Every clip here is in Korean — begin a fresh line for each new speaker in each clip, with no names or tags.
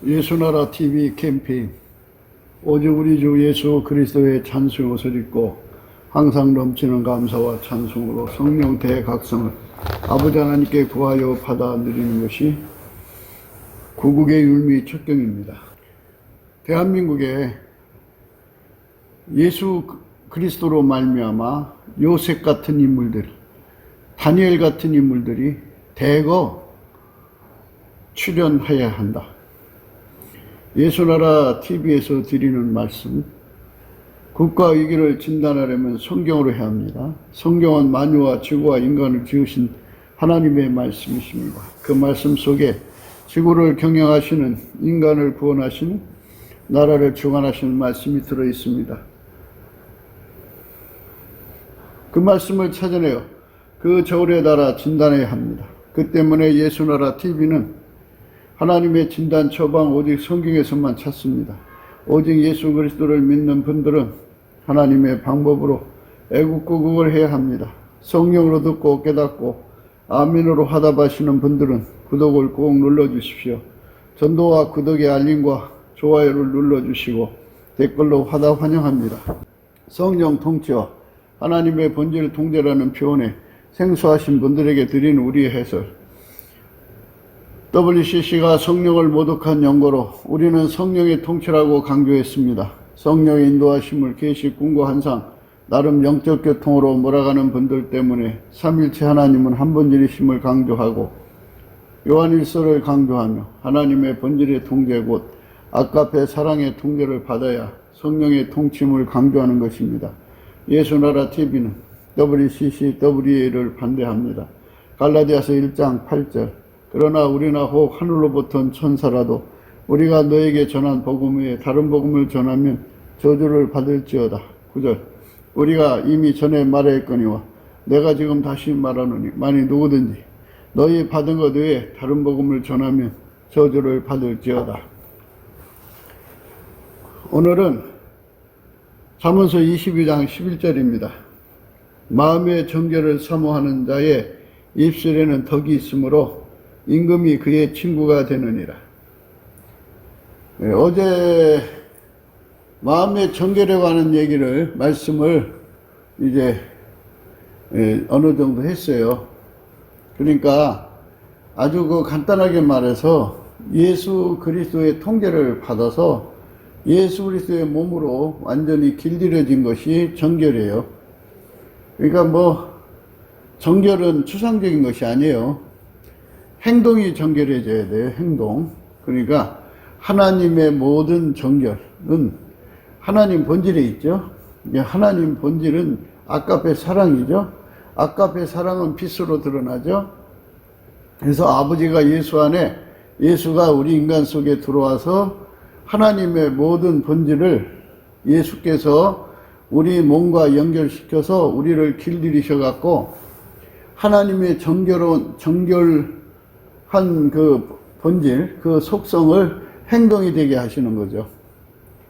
예수나라 TV 캠페인 오직 우리 주 예수 그리스도의 찬송의 옷을 입고 항상 넘치는 감사와 찬송으로 성령 대각성을 아버지 하나님께 구하여 받아 누리는 것이 구국의 율미 첫 경입니다. 대한민국에 예수 그리스도로 말미암아 요셉 같은 인물들, 다니엘 같은 인물들이 대거 출연해야 한다. 예수나라 TV에서 드리는 말씀, 국가 위기를 진단하려면 성경으로 해야 합니다. 성경은 만유와 지구와 인간을 지으신 하나님의 말씀이십니다. 그 말씀 속에 지구를 경영하시는, 인간을 구원하시는, 나라를 주관하시는 말씀이 들어있습니다. 그 말씀을 찾아내어 그 저울에 달아 진단해야 합니다. 그 때문에 예수나라 TV는 하나님의 진단 처방 오직 성경에서만 찾습니다. 오직 예수 그리스도를 믿는 분들은 하나님의 방법으로 애국구국을 해야 합니다. 성령으로 듣고 깨닫고 아멘으로 화답하시는 분들은 구독을 꼭 눌러주십시오. 전도와 구독의 알림과 좋아요를 눌러주시고 댓글로 화답 환영합니다. 성령 통치와 하나님의 본질 통제라는 표현에 생소하신 분들에게 드리는 우리의 해설, WCC가 성령을 모독한 연고로 우리는 성령의 통치라고 강조했습니다. 성령의 인도하심을 계시, 궁고, 한상, 나름 영적 교통으로 몰아가는 분들 때문에 삼일체 하나님은 한 본질이심을 강조하고 요한일서를 강조하며 하나님의 본질의 통제 곧 아까페 사랑의 통제를 받아야 성령의 통치임을 강조하는 것입니다. 예수나라 TV는 WCC, WA를 반대합니다. 갈라디아서 1장 8절, 그러나 우리나 혹 하늘로부터 온 천사라도 우리가 너에게 전한 복음 외에 다른 복음을 전하면 저주를 받을지어다. 9절, 우리가 이미 전에 말했거니와 내가 지금 다시 말하노니 만일 누구든지 너희 받은 것 외에 다른 복음을 전하면 저주를 받을지어다. 오늘은 잠언서 22장 11절입니다. 마음의 정결을 사모하는 자의 입술에는 덕이 있으므로 임금이 그의 친구가 되느니라. 어제 마음의 정결에 관한 얘기를, 말씀을 이제 어느 정도 했어요. 그러니까 아주 간단하게 말해서 예수 그리스도의 통제를 받아서 예수 그리스도의 몸으로 완전히 길들여진 것이 정결이에요. 그러니까 정결은 추상적인 것이 아니에요. 행동이 정결해져야 돼요. 행동. 그러니까 하나님의 모든 정결은 하나님 본질에 있죠. 하나님 본질은 아까페 사랑이죠. 아까페 사랑은 빛으로 드러나죠. 그래서 아버지가 예수 안에, 예수가 우리 인간 속에 들어와서 하나님의 모든 본질을 예수께서 우리 몸과 연결시켜서 우리를 길들이셔갖고 하나님의 정결한 그 본질, 그 속성을 행동이 되게 하시는 거죠.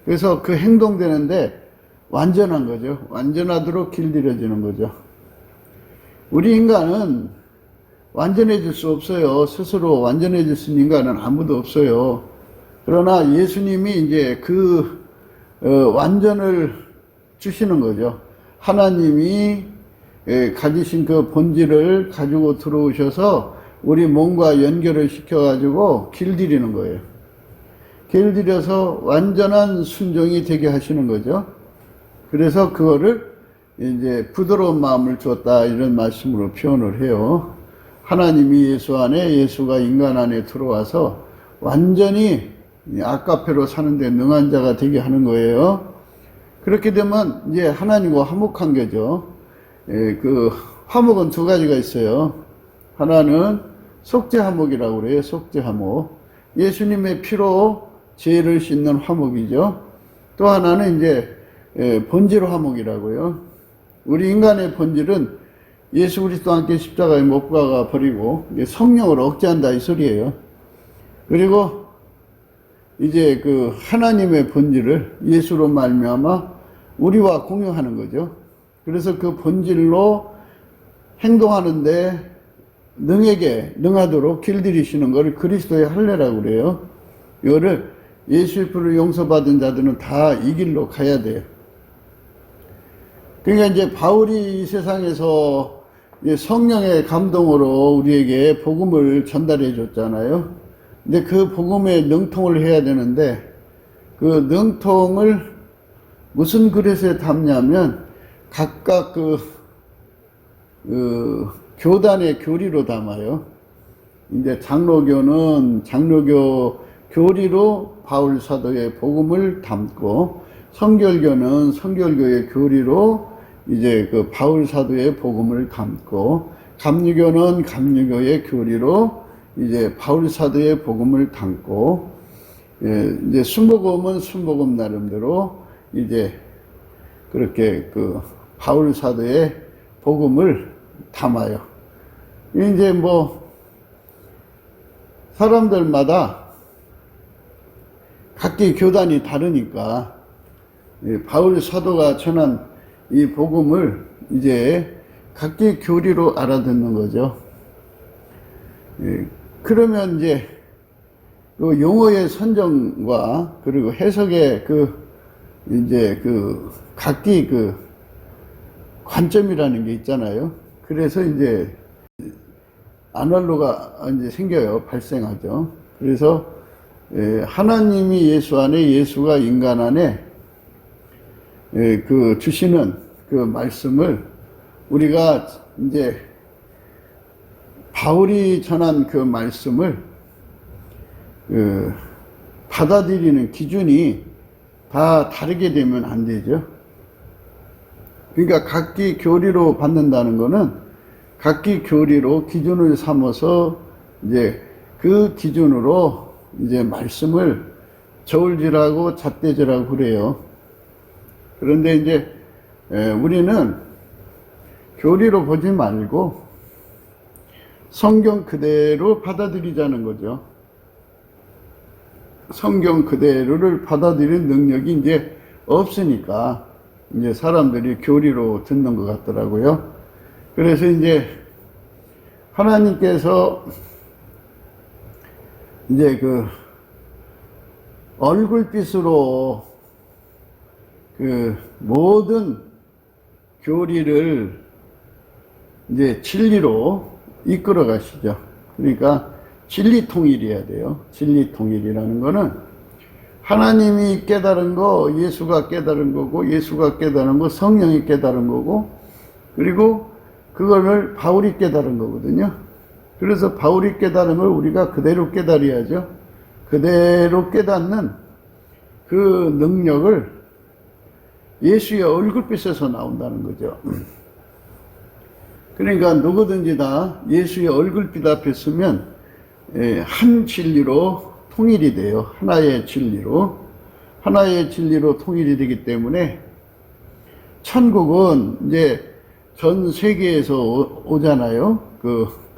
그래서 그 행동되는데 완전한 거죠. 완전하도록 길들여지는 거죠. 우리 인간은 완전해질 수 없어요. 스스로 완전해질 수 있는 인간은 아무도 없어요. 그러나 예수님이 이제 완전을 주시는 거죠. 하나님이 가지신 그 본질을 가지고 들어오셔서 우리 몸과 연결을 시켜가지고 길들이는 거예요. 길들여서 완전한 순종이 되게 하시는 거죠. 그래서 그거를 이제 부드러운 마음을 주었다, 이런 말씀으로 표현을 해요. 하나님이 예수 안에, 예수가 인간 안에 들어와서 완전히 아까페로 사는데 능한 자가 되게 하는 거예요. 그렇게 되면 이제 하나님과 화목한 거죠. 그 화목은 두 가지가 있어요. 하나는 속죄화목이라고 그래요. 속죄화목. 예수님의 피로 죄를 씻는 화목이죠. 또 하나는 이제 본질 화목이라고요. 우리 인간의 본질은 예수 그리스도와 함께 십자가에 못 박아 버리고 성령을 억제한다, 이 소리예요. 그리고 이제 그 하나님의 본질을 예수로 말미암아 우리와 공유하는 거죠. 그래서 그 본질로 행동하는데 능하도록 길들이시는 것을 그리스도의 할례라고 그래요. 이거를 예수의 피로 용서받은 자들은 다 이 길로 가야 돼요. 그러니까 이제 바울이 이 세상에서 성령의 감동으로 우리에게 복음을 전달해 줬잖아요. 근데 그 복음에 능통을 해야 되는데 그 능통을 무슨 그릇에 담냐면 각각 그 교단의 교리로 담아요. 이제 장로교는 장로교 교리로 바울 사도의 복음을 담고, 성결교는 성결교의 교리로 이제 그 바울 사도의 복음을 담고, 감리교는 감리교의 교리로 이제 바울 사도의 복음을 담고, 이제 순복음은 순복음 나름대로 이제 그렇게 그 바울 사도의 복음을 담아요. 이제 뭐 사람들마다 각기 교단이 다르니까 바울 사도가 전한 이 복음을 이제 각기 교리로 알아듣는 거죠. 그러면 이제 그 용어의 선정과 그리고 해석의 이제 각기 관점이라는 게 있잖아요. 그래서 이제 아날로가 이제 생겨요. 발생하죠. 그래서 하나님이 예수 안에, 예수가 인간 안에 주시는 그 말씀을 우리가 이제 바울이 전한 그 말씀을 받아들이는 기준이 다 다르게 되면 안 되죠. 그러니까 각기 교리로 받는다는 거는 각기 교리로 기준을 삼아서 이제 그 기준으로 이제 말씀을 저울질하고 잣대질하고 그래요. 그런데 이제 우리는 교리로 보지 말고 성경 그대로 받아들이자는 거죠. 성경 그대로를 받아들이는 능력이 이제 없으니까 이제 사람들이 교리로 듣는 것 같더라고요. 그래서 이제 하나님께서 이제 그 얼굴빛으로 그 모든 교리를 이제 진리로 이끌어 가시죠. 그러니까 진리 통일이어야 돼요. 진리 통일이라는 거는 하나님이 깨달은 거, 예수가 깨달은 거고, 예수가 깨달은 거, 성령이 깨달은 거고, 그리고 그거를 바울이 깨달은 거거든요. 그래서 바울이 깨달은 걸 우리가 그대로 깨달아야죠. 그대로 깨닫는 그 능력을 예수의 얼굴빛에서 나온다는 거죠. 그러니까 누구든지 다 예수의 얼굴빛 앞에 서면 한 진리로 통일이 돼요. 하나의 진리로. 하나의 진리로 통일이 되기 때문에 천국은 이제 전 세계에서 오잖아요.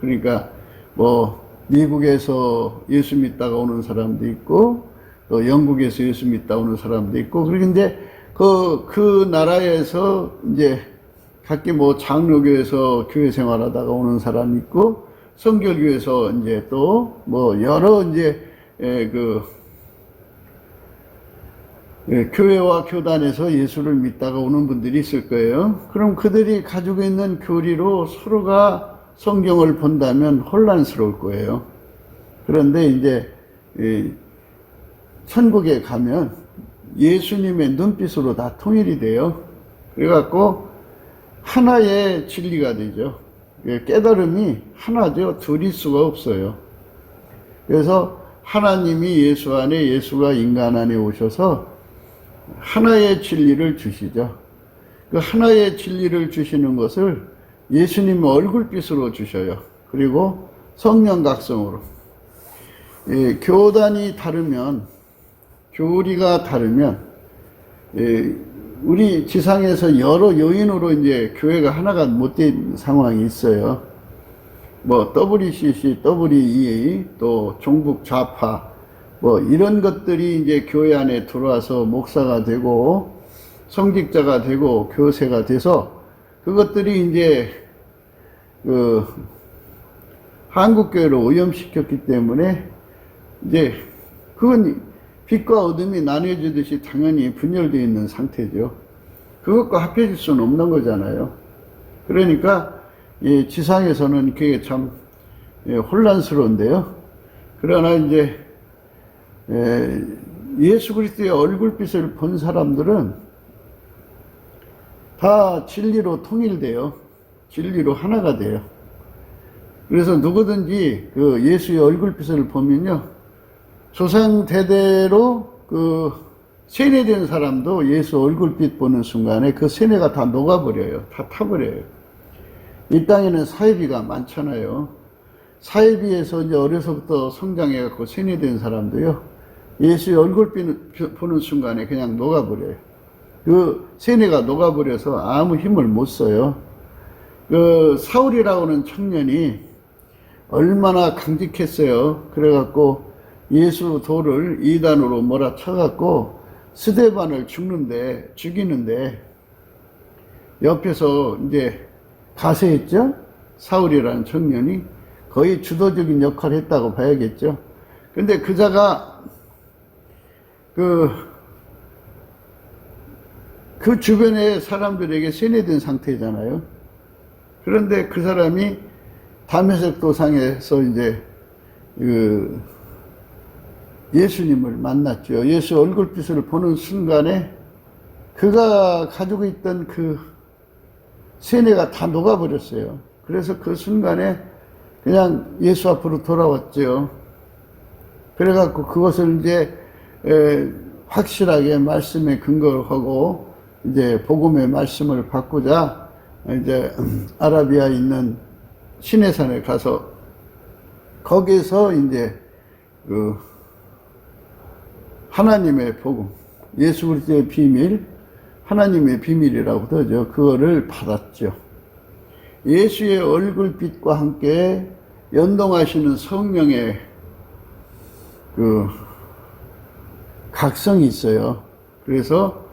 그러니까 뭐 미국에서 예수 믿다가 오는 사람도 있고, 또 영국에서 예수 믿다 오는 사람도 있고, 그런데 그 나라에서 이제 각기 뭐 장로교에서 교회 생활하다가 오는 사람이 있고, 성결교에서 이제 또 뭐 여러 이제 교회와 교단에서 예수를 믿다가 오는 분들이 있을 거예요. 그럼 그들이 가지고 있는 교리로 서로가 성경을 본다면 혼란스러울 거예요. 그런데 이제 천국에 가면 예수님의 눈빛으로 다 통일이 돼요. 그래갖고 하나의 진리가 되죠. 깨달음이 하나죠. 둘일 수가 없어요. 그래서 하나님이 예수 안에, 예수가 인간 안에 오셔서 하나의 진리를 주시죠. 그 하나의 진리를 주시는 것을 예수님 얼굴빛으로 주셔요. 그리고 성령 각성으로. 교단이 다르면, 교리가 다르면, 우리 지상에서 여러 요인으로 이제 교회가 하나가 못된 상황이 있어요. 뭐 WCC, WEA, 또 종북 좌파, 뭐 이런 것들이 이제 교회 안에 들어와서 목사가 되고 성직자가 되고 교세가 돼서 그것들이 이제 한국 교회를 오염시켰기 때문에 이제 그건 빛과 어둠이 나뉘어지듯이 당연히 분열되어 있는 상태죠. 그것과 합해질 수는 없는 거잖아요. 그러니까 이 지상에서는 그게 참 혼란스러운데요. 그러나 이제 예수 그리스도의 얼굴빛을 본 사람들은 다 진리로 통일돼요. 진리로 하나가 돼요. 그래서 누구든지 그 예수의 얼굴빛을 보면요, 조상 대대로 그 세뇌된 사람도 예수 얼굴빛 보는 순간에 그 세뇌가 다 녹아버려요. 다 타버려요. 이 땅에는 사이비가 많잖아요. 사이비에서 이제 어려서부터 성장해갖고 세뇌된 사람도요, 예수의 얼굴빛 보는 순간에 그냥 녹아버려요. 그 세뇌가 녹아버려서 아무 힘을 못 써요. 그 사울이라고 하는 청년이 얼마나 강직했어요. 그래갖고 예수 돌을 이단으로 몰아쳐갖고 스데반을 죽이는데 옆에서 이제 가세했죠. 사울이라는 청년이 거의 주도적인 역할을 했다고 봐야겠죠. 근데 그자가 그 주변의 사람들에게 세뇌된 상태잖아요. 그런데 그 사람이 다메섹 도상에서 이제 예수님을 만났죠. 예수 얼굴빛을 보는 순간에 그가 가지고 있던 그 세뇌가 다 녹아버렸어요. 그래서 그 순간에 그냥 예수 앞으로 돌아왔죠. 그래갖고 그것을 이제 확실하게 말씀에 근거하고 이제 복음의 말씀을 받고자 이제 아라비아에 있는 시내산에 가서 거기서 이제 그 하나님의 복음, 예수 그리스도의 비밀, 하나님의 비밀이라고 하죠. 그거를 받았죠. 예수의 얼굴빛과 함께 연동하시는 성령의 그 각성이 있어요. 그래서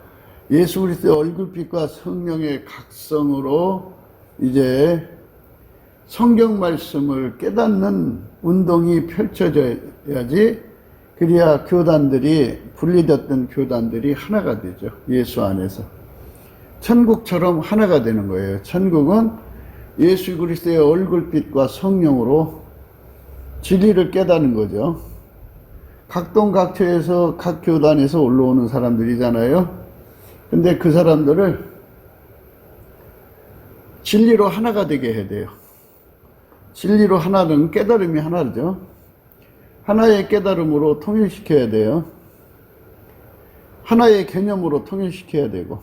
예수 그리스도의 얼굴빛과 성령의 각성으로 이제 성경 말씀을 깨닫는 운동이 펼쳐져야지, 그래야 교단들이, 분리됐던 교단들이 하나가 되죠. 예수 안에서. 천국처럼 하나가 되는 거예요. 천국은 예수 그리스도의 얼굴빛과 성령으로 진리를 깨닫는 거죠. 각동각처에서 각 교단에서 올라오는 사람들이잖아요. 근데 그 사람들을 진리로 하나가 되게 해야 돼요. 진리로 하나는 깨달음이 하나죠. 하나의 깨달음으로 통일시켜야 돼요. 하나의 개념으로 통일시켜야 되고.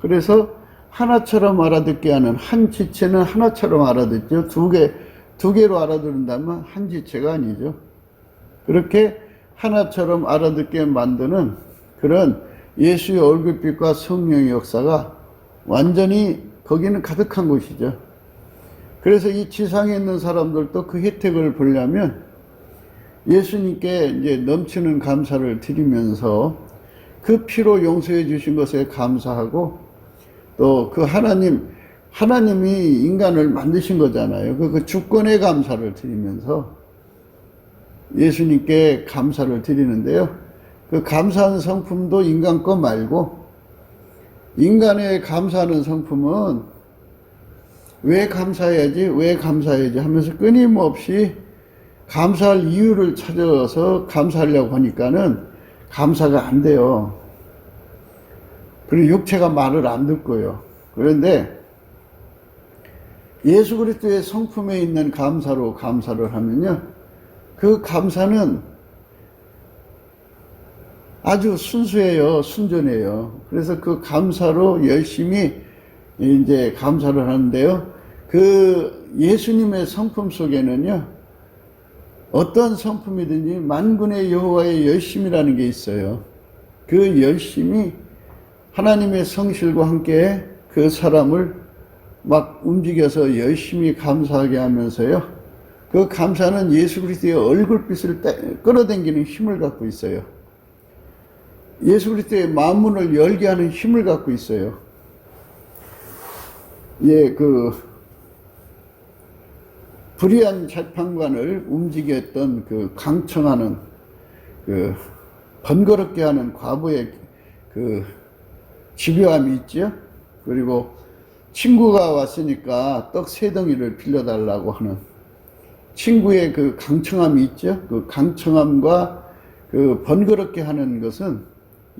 그래서 하나처럼 알아듣게 하는, 한 지체는 하나처럼 알아듣죠. 두 개로 알아듣는다면 한 지체가 아니죠. 그렇게 하나처럼 알아듣게 만드는 그런 예수의 얼굴빛과 성령의 역사가 완전히 거기는 가득한 곳이죠. 그래서 이 지상에 있는 사람들도 그 혜택을 보려면 예수님께 이제 넘치는 감사를 드리면서 그 피로 용서해 주신 것에 감사하고, 또 그 하나님이 인간을 만드신 거잖아요. 그 주권에 감사를 드리면서 예수님께 감사를 드리는데요. 그 감사하는 성품도 인간 거 말고, 인간의 감사하는 성품은 왜 감사해야지 하면서 끊임없이 감사할 이유를 찾아서 감사하려고 하니까는 감사가 안 돼요. 그리고 육체가 말을 안 듣고요. 그런데 예수 그리스도의 성품에 있는 감사로 감사를 하면요, 그 감사는 아주 순수해요. 순전해요. 그래서 그 감사로 열심히 이제 감사를 하는데요. 그 예수님의 성품 속에는요, 어떤 성품이든지 만군의 여호와의 열심이라는 게 있어요. 그 열심이 하나님의 성실과 함께 그 사람을 막 움직여서 열심히 감사하게 하면서요, 그 감사는 예수 그리스도의 얼굴빛을 끌어당기는 힘을 갖고 있어요. 예수 그리스도의 만문을 열게 하는 힘을 갖고 있어요. 불의한 재판관을 움직였던 그 강청하는 그 번거롭게 하는 과부의 그 집요함이 있죠. 그리고 친구가 왔으니까 떡 3덩이를 빌려달라고 하는 친구의 그 강청함이 있죠. 그 강청함과 그 번거롭게 하는 것은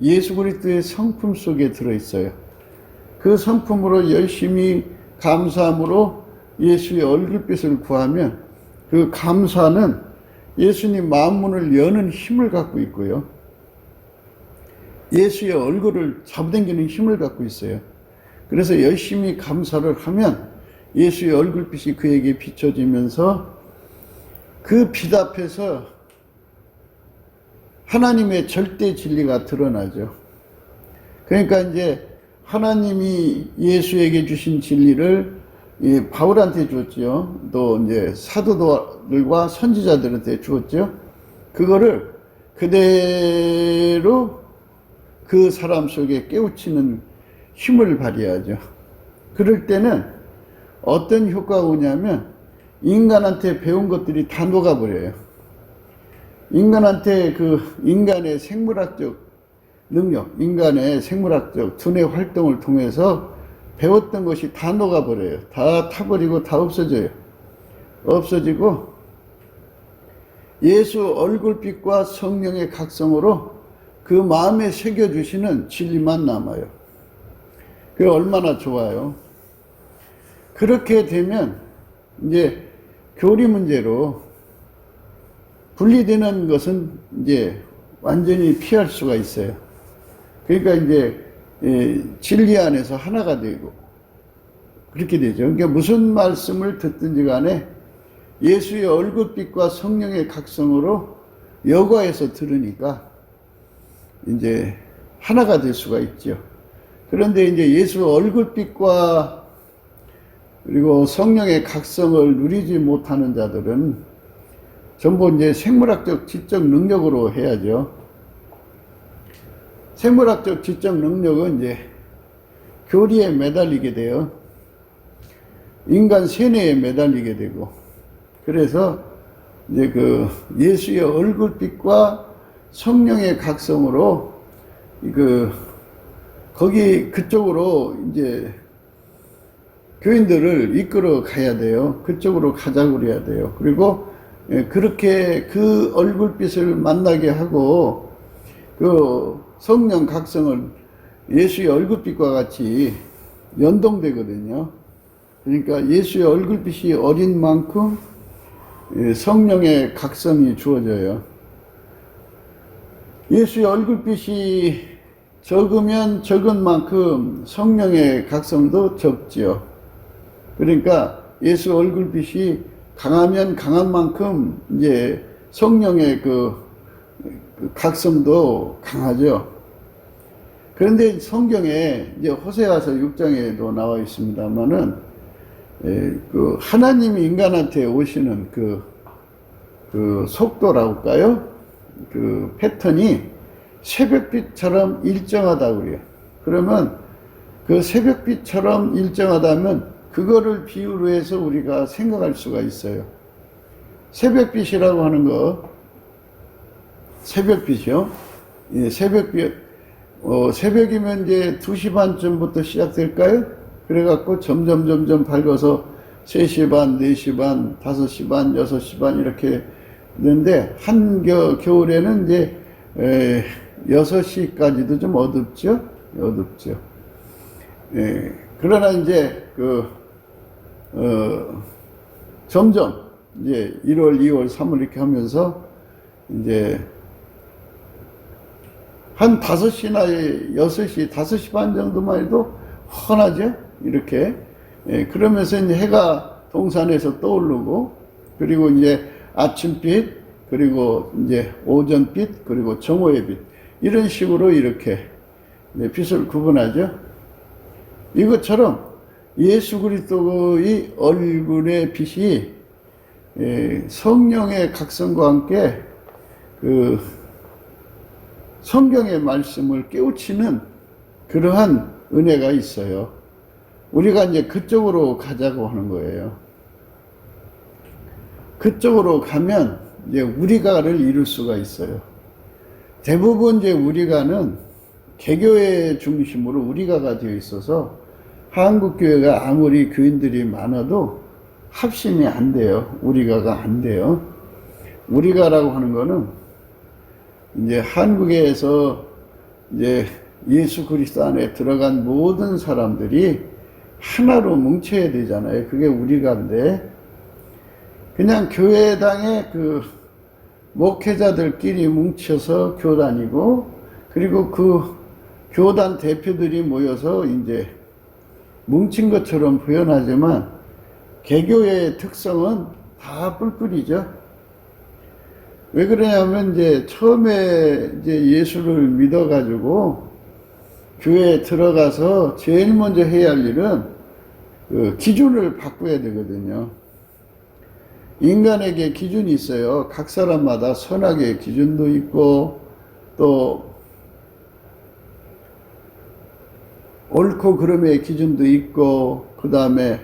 예수 그리스도의 성품 속에 들어있어요. 그 성품으로 열심히 감사함으로 예수의 얼굴빛을 구하면 그 감사는 예수님 마음문을 여는 힘을 갖고 있고요. 예수의 얼굴을 잡아당기는 힘을 갖고 있어요. 그래서 열심히 감사를 하면 예수의 얼굴빛이 그에게 비춰지면서 그 빛 앞에서 하나님의 절대 진리가 드러나죠. 그러니까 이제 하나님이 예수에게 주신 진리를 바울한테 주었죠. 또 이제 사도들과 선지자들한테 주었죠. 그거를 그대로 그 사람 속에 깨우치는 힘을 발휘하죠. 그럴 때는 어떤 효과가 오냐면 인간한테 배운 것들이 다 녹아버려요. 인간한테 그 인간의 생물학적 능력, 인간의 생물학적 두뇌 활동을 통해서 배웠던 것이 다 녹아버려요. 다 타버리고 다 없어져요. 없어지고 예수 얼굴빛과 성령의 각성으로 그 마음에 새겨주시는 진리만 남아요. 그게 얼마나 좋아요. 그렇게 되면 이제 교리 문제로 분리되는 것은 이제 완전히 피할 수가 있어요. 그러니까 이제 진리 안에서 하나가 되고 그렇게 되죠. 그러니까 무슨 말씀을 듣든지 간에 예수의 얼굴빛과 성령의 각성으로 여과해서 들으니까 이제 하나가 될 수가 있죠. 그런데 이제 예수 얼굴빛과 그리고 성령의 각성을 누리지 못하는 자들은 전부 이제 생물학적 지적 능력으로 해야죠. 생물학적 지적 능력은 이제 교리에 매달리게 돼요. 인간 세뇌에 매달리게 되고, 그래서 이제 그 예수의 얼굴빛과 성령의 각성으로 그쪽으로 이제 교인들을 이끌어 가야 돼요. 그쪽으로 가자고 그래야 돼요. 그리고 그렇게 그 얼굴빛을 만나게 하고 그 성령 각성을 예수의 얼굴빛과 같이 연동되거든요. 그러니까 예수의 얼굴빛이 어린 만큼 성령의 각성이 주어져요. 예수의 얼굴빛이 적으면 적은 만큼 성령의 각성도 적지요. 그러니까 예수 얼굴빛이 강하면 강한 만큼 이제 성령의 그 각성도 강하죠. 그런데 성경에 이제 호세아서 6장에도 나와 있습니다만은 그 하나님이 인간한테 오시는 그 속도라고 할까요? 그 패턴이 새벽빛처럼 일정하다고 그래요. 그러면 그 새벽빛처럼 일정하다면 그거를 비유로 해서 우리가 생각할 수가 있어요. 새벽빛이라고 하는 거, 새벽빛이요. 예, 새벽빛, 새벽이면 이제 2시 반쯤부터 시작될까요? 그래갖고 점점 밝아서 3시 반, 4시 반, 5시 반, 6시 반 이렇게 되는데, 겨울에는 이제 6시까지도 좀 어둡죠? 어둡죠. 예, 그러나 이제 점점 이제 1월, 2월, 3월 이렇게 하면서 이제 한 5시나 6시, 5시 반 정도만 해도 환하죠? 이렇게. 예, 그러면서 이제 해가 동산에서 떠오르고, 그리고 이제 아침빛, 그리고 이제 오전빛, 그리고 정오의 빛. 이런 식으로 이렇게 빛을 구분하죠. 이것처럼 예수 그리스도의 얼굴의 빛이 성령의 각성과 함께 그 성경의 말씀을 깨우치는 그러한 은혜가 있어요. 우리가 이제 그쪽으로 가자고 하는 거예요. 그쪽으로 가면 이제 우리가를 이룰 수가 있어요. 대부분 이제 우리가는 개교회 중심으로 우리가가 되어 있어서 한국교회가 아무리 교인들이 많아도 합심이 안 돼요. 우리가가 안 돼요. 우리가라고 하는 거는 이제 한국에서 이제 예수 그리스도 안에 들어간 모든 사람들이 하나로 뭉쳐야 되잖아요. 그게 우리가인데, 그냥 교회당에 그 목회자들끼리 뭉쳐서 교단이고, 그리고 그 교단 대표들이 모여서 이제 뭉친 것처럼 표현하지만, 개교의 특성은 다 뿔뿔이죠. 왜 그러냐면, 이제 처음에 이제 예수를 믿어가지고 교회에 들어가서 제일 먼저 해야 할 일은 그 기준을 바꿔야 되거든요. 인간에게 기준이 있어요. 각 사람마다 선악의 기준도 있고, 또 옳고 그름의 기준도 있고, 그 다음에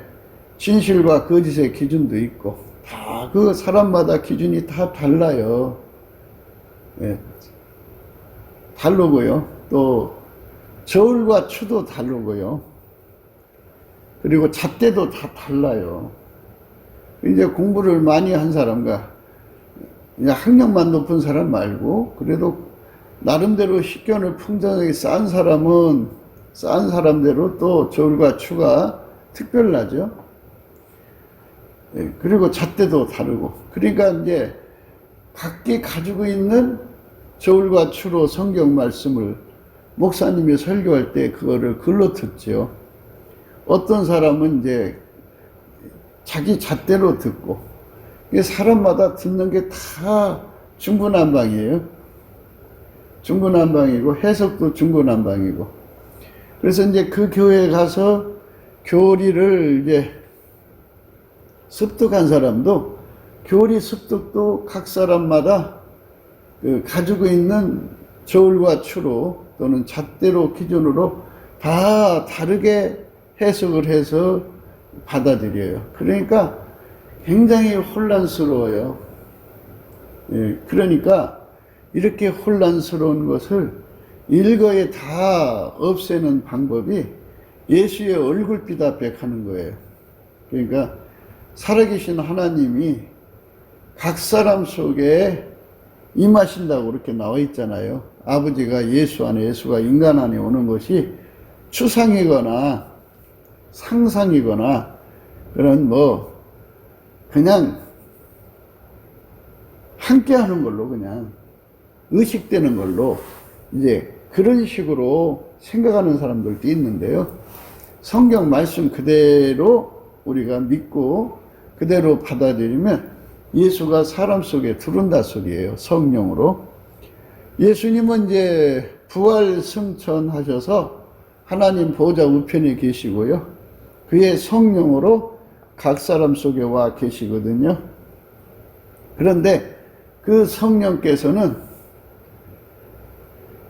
진실과 거짓의 기준도 있고, 다 그 사람마다 기준이 다 달라요. 예, 다르고요. 또 저울과 추도 다르고요. 그리고 잣대도 다 달라요. 이제 공부를 많이 한 사람과 그냥 학력만 높은 사람 말고, 그래도 나름대로 식견을 풍성하게 쌓은 사람은 쌓은 사람대로 또 저울과 추가 특별하죠. 예, 그리고 잣대도 다르고. 그러니까 이제 각기 가지고 있는 저울과 추로 성경 말씀을 목사님이 설교할 때 그거를 글로 듣죠. 어떤 사람은 이제 자기 잣대로 듣고, 이게 사람마다 듣는 게 다 중구난방이에요. 중구난방이고 해석도 중구난방이고. 그래서 이제 그 교회에 가서 교리를 이제 습득한 사람도, 교리 습득도 각 사람마다 그 가지고 있는 저울과 추로 또는 잣대로 기준으로 다 다르게 해석을 해서 받아들여요. 그러니까 굉장히 혼란스러워요. 예, 그러니까 이렇게 혼란스러운 것을 일거에 다 없애는 방법이 예수의 얼굴빛 앞에 가는 거예요. 그러니까 살아계신 하나님이 각 사람 속에 임하신다고 그렇게 나와 있잖아요. 아버지가 예수 안에, 예수가 인간 안에 오는 것이 추상이거나 상상이거나 그런 그냥 함께 하는 걸로, 그냥 의식되는 걸로 이제 그런 식으로 생각하는 사람들도 있는데요. 성경 말씀 그대로 우리가 믿고 그대로 받아들이면 예수가 사람 속에 들어온다 소리예요. 성령으로. 예수님은 이제 부활 승천하셔서 하나님 보좌 우편에 계시고요. 그의 성령으로 각 사람 속에 와 계시거든요. 그런데 그 성령께서는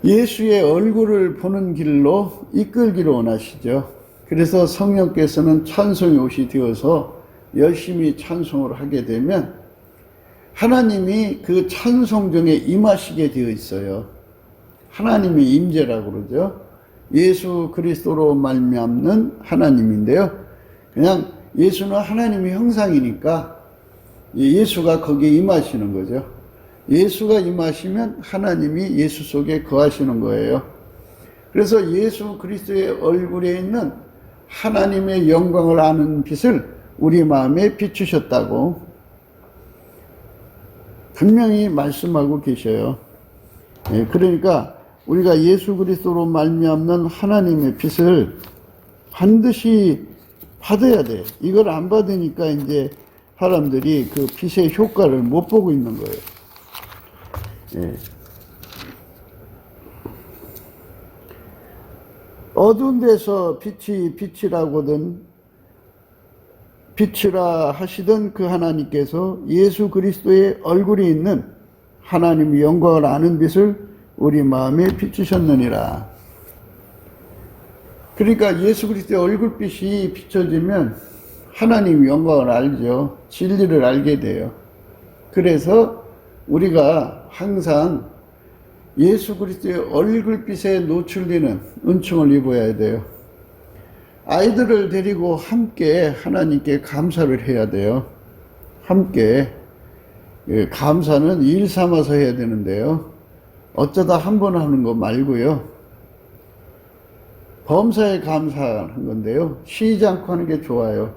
예수의 얼굴을 보는 길로 이끌기를 원하시죠. 그래서 성령께서는 찬송의 옷이 되어서 열심히 찬송을 하게 되면 하나님이 그 찬송 중에 임하시게 되어 있어요. 하나님의 임재라고 그러죠. 예수 그리스도로 말미암는 하나님인데요. 그냥 예수는 하나님의 형상이니까 예수가 거기에 임하시는 거죠. 예수가 임하시면 하나님이 예수 속에 거하시는 거예요. 그래서 예수 그리스도의 얼굴에 있는 하나님의 영광을 아는 빛을 우리 마음에 비추셨다고 분명히 말씀하고 계셔요. 그러니까 우리가 예수 그리스도로 말미암는 하나님의 빛을 반드시 받아야 돼. 이걸 안 받으니까 이제 사람들이 그 빛의 효과를 못 보고 있는 거예요. 어두운 데서 빛이라고든 빛이라 하시던 그 하나님께서 예수 그리스도의 얼굴이 있는 하나님의 영광을 아는 빛을 우리 마음에 비추셨느니라. 그러니까 예수 그리스도의 얼굴빛이 비춰지면 하나님의 영광을 알죠. 진리를 알게 돼요. 그래서 우리가 항상 예수 그리스도의 얼굴빛에 노출되는 은총을 입어야 돼요. 아이들을 데리고 함께 하나님께 감사를 해야 돼요. 함께. 감사는 일 삼아서 해야 되는데요. 어쩌다 한 번 하는 거 말고요. 범사에 감사하는 건데요. 쉬지 않고 하는 게 좋아요.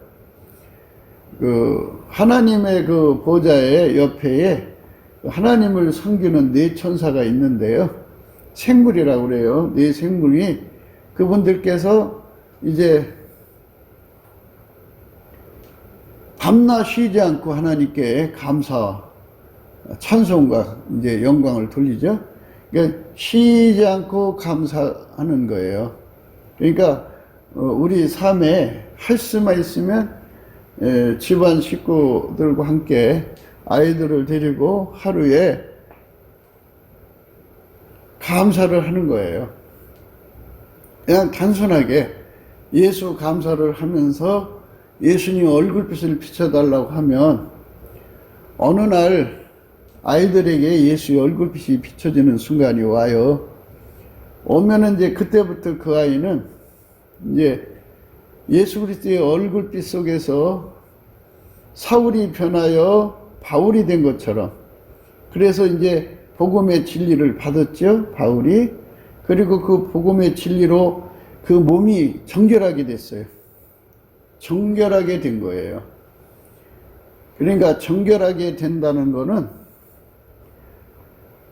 하나님의 그 보좌의 옆에 하나님을 섬기는 네 천사가 있는데요. 생물이라고 그래요. 네 생물이 그분들께서 이제 밤낮 쉬지 않고 하나님께 감사, 찬송과 이제 영광을 돌리죠. 그러니까 쉬지 않고 감사하는 거예요. 그러니까 우리 삶에 할 수만 있으면 집안 식구들과 함께 아이들을 데리고 하루에 감사를 하는 거예요. 그냥 단순하게 예수 감사를 하면서 예수님 얼굴빛을 비춰달라고 하면 어느 날 아이들에게 예수의 얼굴빛이 비춰지는 순간이 와요. 오면은 이제 그때부터 그 아이는 이제 예수 그리스도의 얼굴빛 속에서 사울이 변하여 바울이 된 것처럼, 그래서 이제 복음의 진리를 받았죠, 바울이. 그리고 그 복음의 진리로 그 몸이 정결하게 됐어요. 정결하게 된 거예요. 그러니까 정결하게 된다는 거는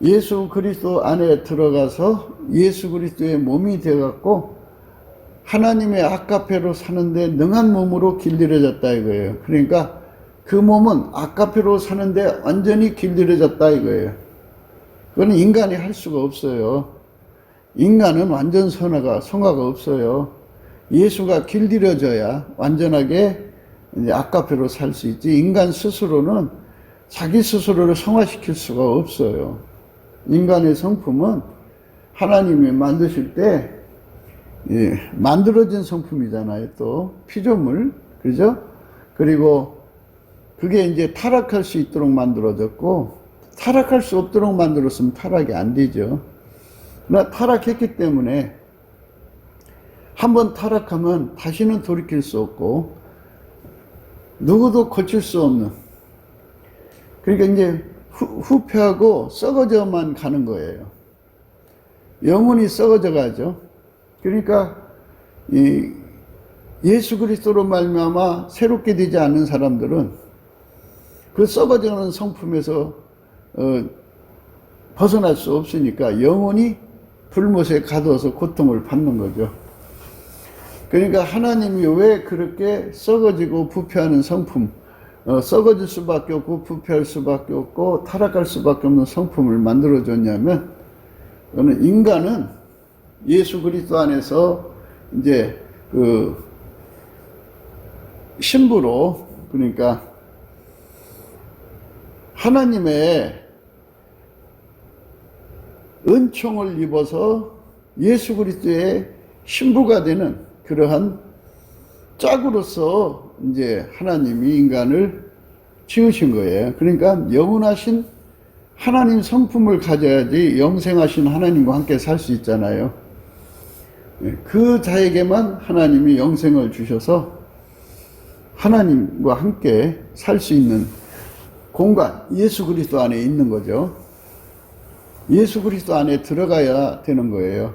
예수 그리스도 안에 들어가서 예수 그리스도의 몸이 되어갖고 하나님의 아카페로 사는데 능한 몸으로 길들여졌다 이거예요. 그러니까 그 몸은 아카페로 사는데 완전히 길들여졌다 이거예요. 그건 인간이 할 수가 없어요. 인간은 완전 성화가 없어요. 예수가 길들여져야 완전하게 이제 아카페로 살 수 있지. 인간 스스로는 자기 스스로를 성화시킬 수가 없어요. 인간의 성품은 하나님이 만드실 때 만들어진 성품이잖아요. 또 피조물, 그죠? 그리고 그게 이제 타락할 수 있도록 만들어졌고, 타락할 수 없도록 만들었으면 타락이 안 되죠. 그러나 타락했기 때문에 한번 타락하면 다시는 돌이킬 수 없고 누구도 고칠 수 없는, 그러니까 이제 후패하고 썩어져만 가는 거예요. 영혼이 썩어져 가죠. 그러니까 예수 그리스도로 말미암아 새롭게 되지 않는 사람들은 그 썩어져가는 성품에서 벗어날 수 없으니까 영혼이 불못에 가둬서 고통을 받는 거죠. 그러니까 하나님이 왜 그렇게 썩어지고 부패하는 성품, 썩어질 수밖에 없고 부패할 수밖에 없고 타락할 수밖에 없는 성품을 만들어줬냐면, 인간은 예수 그리스도 안에서 이제 그 신부로, 그러니까 하나님의 은총을 입어서 예수 그리스도의 신부가 되는 그러한 짝으로서 이제 하나님이 인간을 지으신 거예요. 그러니까 영원하신 하나님 성품을 가져야지 영생하신 하나님과 함께 살 수 있잖아요. 그 자에게만 하나님이 영생을 주셔서 하나님과 함께 살 수 있는 공간, 예수 그리스도 안에 있는 거죠. 예수 그리스도 안에 들어가야 되는 거예요.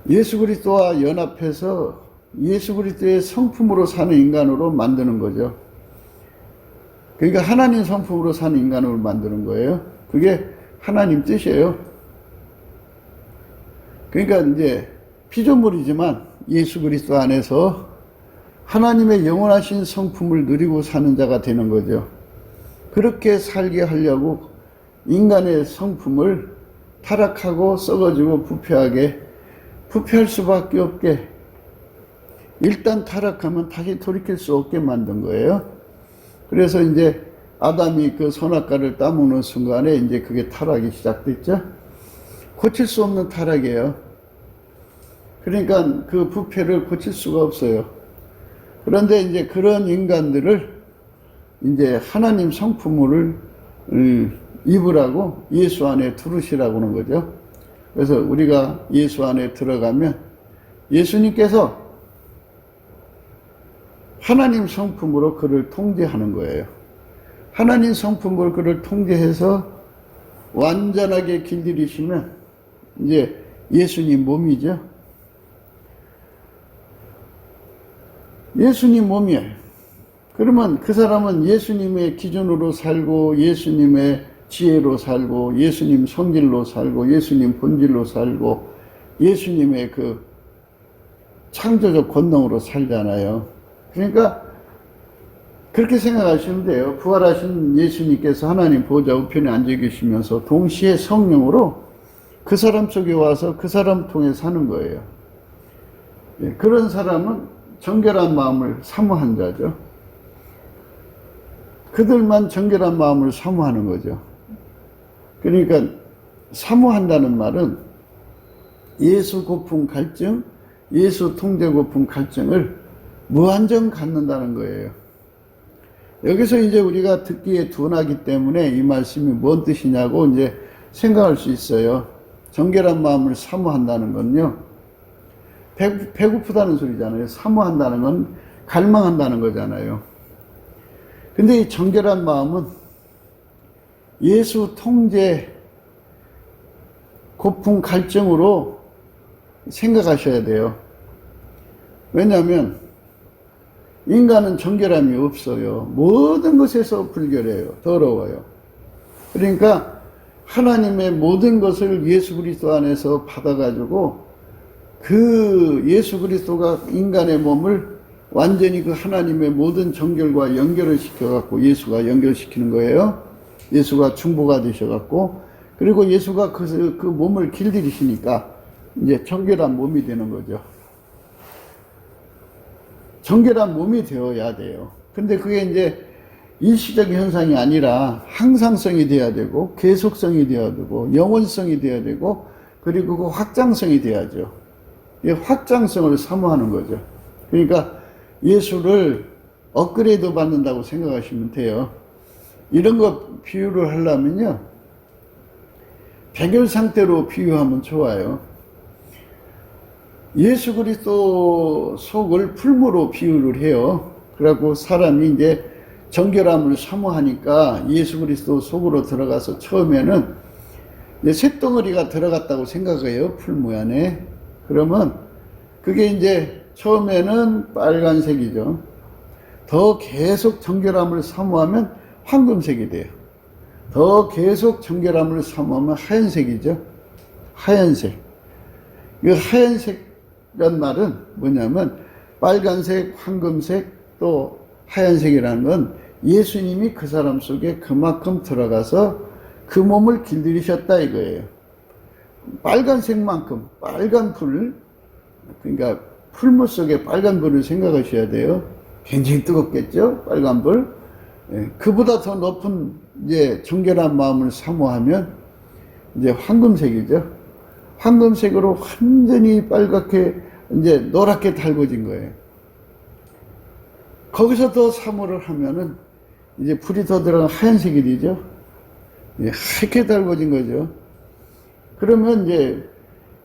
예수 그리스도와 연합해서 예수 그리스도의 성품으로 사는 인간으로 만드는 거죠. 그러니까 하나님 성품으로 사는 인간으로 만드는 거예요. 그게 하나님 뜻이에요. 그러니까 이제 피조물이지만 예수 그리스도 안에서 하나님의 영원하신 성품을 누리고 사는 자가 되는 거죠. 그렇게 살게 하려고 인간의 성품을 타락하고 썩어지고 부패할 수밖에 없게, 일단 타락하면 다시 돌이킬 수 없게 만든 거예요. 그래서 이제 아담이 그 선악과를 따먹는 순간에 이제 그게 타락이 시작됐죠. 고칠 수 없는 타락이에요. 그러니까 그 부패를 고칠 수가 없어요. 그런데 이제 그런 인간들을 이제 하나님 성품을 입으라고 예수 안에 들으시라고 하는 거죠. 그래서 우리가 예수 안에 들어가면 예수님께서 하나님 성품으로 그를 통제하는 거예요. 하나님 성품으로 그를 통제해서 완전하게 길들이시면 이제 예수님 몸이죠. 예수님 몸이에요. 그러면 그 사람은 예수님의 기준으로 살고 예수님의 지혜로 살고 예수님 성질로 살고 예수님 본질로 살고 예수님의 그 창조적 권능으로 살잖아요. 그러니까 그렇게 생각하시면 돼요. 부활하신 예수님께서 하나님 보좌 우편에 앉아 계시면서 동시에 성령으로 그 사람 속에 와서 그 사람 통해 사는 거예요. 그런 사람은 정결한 마음을 사모한 자죠. 그들만 정결한 마음을 사모하는 거죠. 그러니까 사모한다는 말은 예수 고품 갈증, 예수 통제 고품 갈증을 무한정 갖는다는 거예요. 여기서 이제 우리가 듣기에 둔하기 때문에 이 말씀이 뭔 뜻이냐고 이제 생각할 수 있어요. 정결한 마음을 사모한다는 건요, 배고프다는 소리잖아요. 사모한다는 건 갈망한다는 거잖아요. 근데 이 정결한 마음은 예수 통제 고품 갈증으로 생각하셔야 돼요. 왜냐하면 인간은 정결함이 없어요. 모든 것에서 불결해요. 더러워요. 그러니까 하나님의 모든 것을 예수 그리스도 안에서 받아가지고 그 예수 그리스도가 인간의 몸을 완전히 그 하나님의 모든 정결과 연결을 시켜갖고 예수가 연결시키는 거예요. 예수가 중보가 되셔갖고, 그리고 예수가 그 몸을 길들이시니까 이제 정결한 몸이 되는 거죠. 정결한 몸이 되어야 돼요. 근데 그게 이제 일시적인 현상이 아니라 항상성이 돼야 되고, 계속성이 돼야 되고, 영원성이 돼야 되고, 그리고 그 확장성이 돼야죠. 이 확장성을 사모하는 거죠. 그러니까 예수를 업그레이드 받는다고 생각하시면 돼요. 이런 거 비유를 하려면요, 백열 상태로 비유하면 좋아요. 예수 그리스도 속을 풀무로 비유를 해요. 그래갖고 사람이 이제 정결함을 사모하니까 예수 그리스도 속으로 들어가서 처음에는 이제 쇳덩어리가 들어갔다고 생각해요. 풀무 안에. 그러면 그게 이제 처음에는 빨간색이죠. 더 계속 정결함을 사모하면 황금색이 돼요. 더 계속 정결함을 사모하면 하얀색이죠. 하얀색. 이 하얀색이란 말은 뭐냐면 빨간색, 황금색, 또 하얀색이라는 건 예수님이 그 사람 속에 그만큼 들어가서 그 몸을 길들이셨다 이거예요. 빨간색만큼 빨간 불, 그러니까 풀무 속에 빨간 불을 생각하셔야 돼요. 굉장히 뜨겁겠죠? 빨간 불. 그보다 더 높은 이제 정결한 마음을 사모하면 이제 황금색이죠. 황금색으로 완전히 빨갛게 이제 노랗게 달궈진 거예요. 거기서 더 사모를 하면은 이제 불이 더 들어간 하얀색이 되죠. 하얗게 달궈진 거죠. 그러면 이제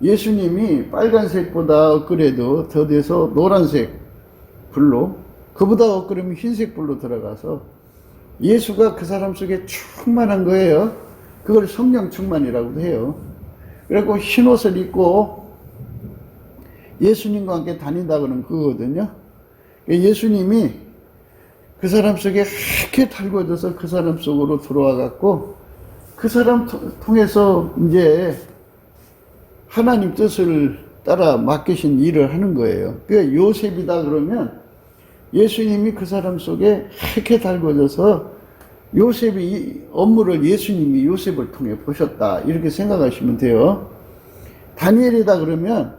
예수님이 빨간색보다 업그레이드 더 돼서 노란색 불로, 그보다 업그레이드면 흰색 불로 들어가서 예수가 그 사람 속에 충만한 거예요. 그걸 성령 충만이라고도 해요. 그리고 흰 옷을 입고 예수님과 함께 다닌다 그러는 그거거든요. 예수님이 그 사람 속에 하얗게 달궈져서 그 사람 속으로 들어와 갖고 그 사람 통해서 이제 하나님 뜻을 따라 맡기신 일을 하는 거예요. 그 요셉이다 그러면 예수님이 그 사람 속에 하얗게 달궈져서 요셉이 업무를 예수님이 요셉을 통해 보셨다 이렇게 생각하시면 돼요. 다니엘이다 그러면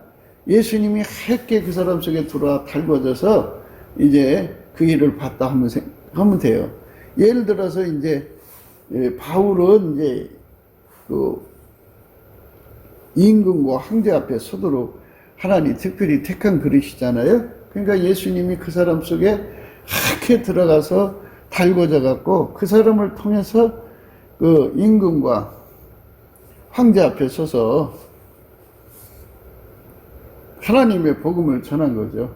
예수님이 하얗게 그 사람 속에 들어와 달궈져서 이제 그 일을 봤다 하면 돼요. 예를 들어서 이제 바울은 이제 그 임금과 황제 앞에 서도록 하나님 특별히 택한 그릇이잖아요. 그러니까 예수님이 그 사람 속에 하얗게 들어가서 달궈져 갖고 그 사람을 통해서 그 임금과 황제 앞에 서서 하나님의 복음을 전한 거죠.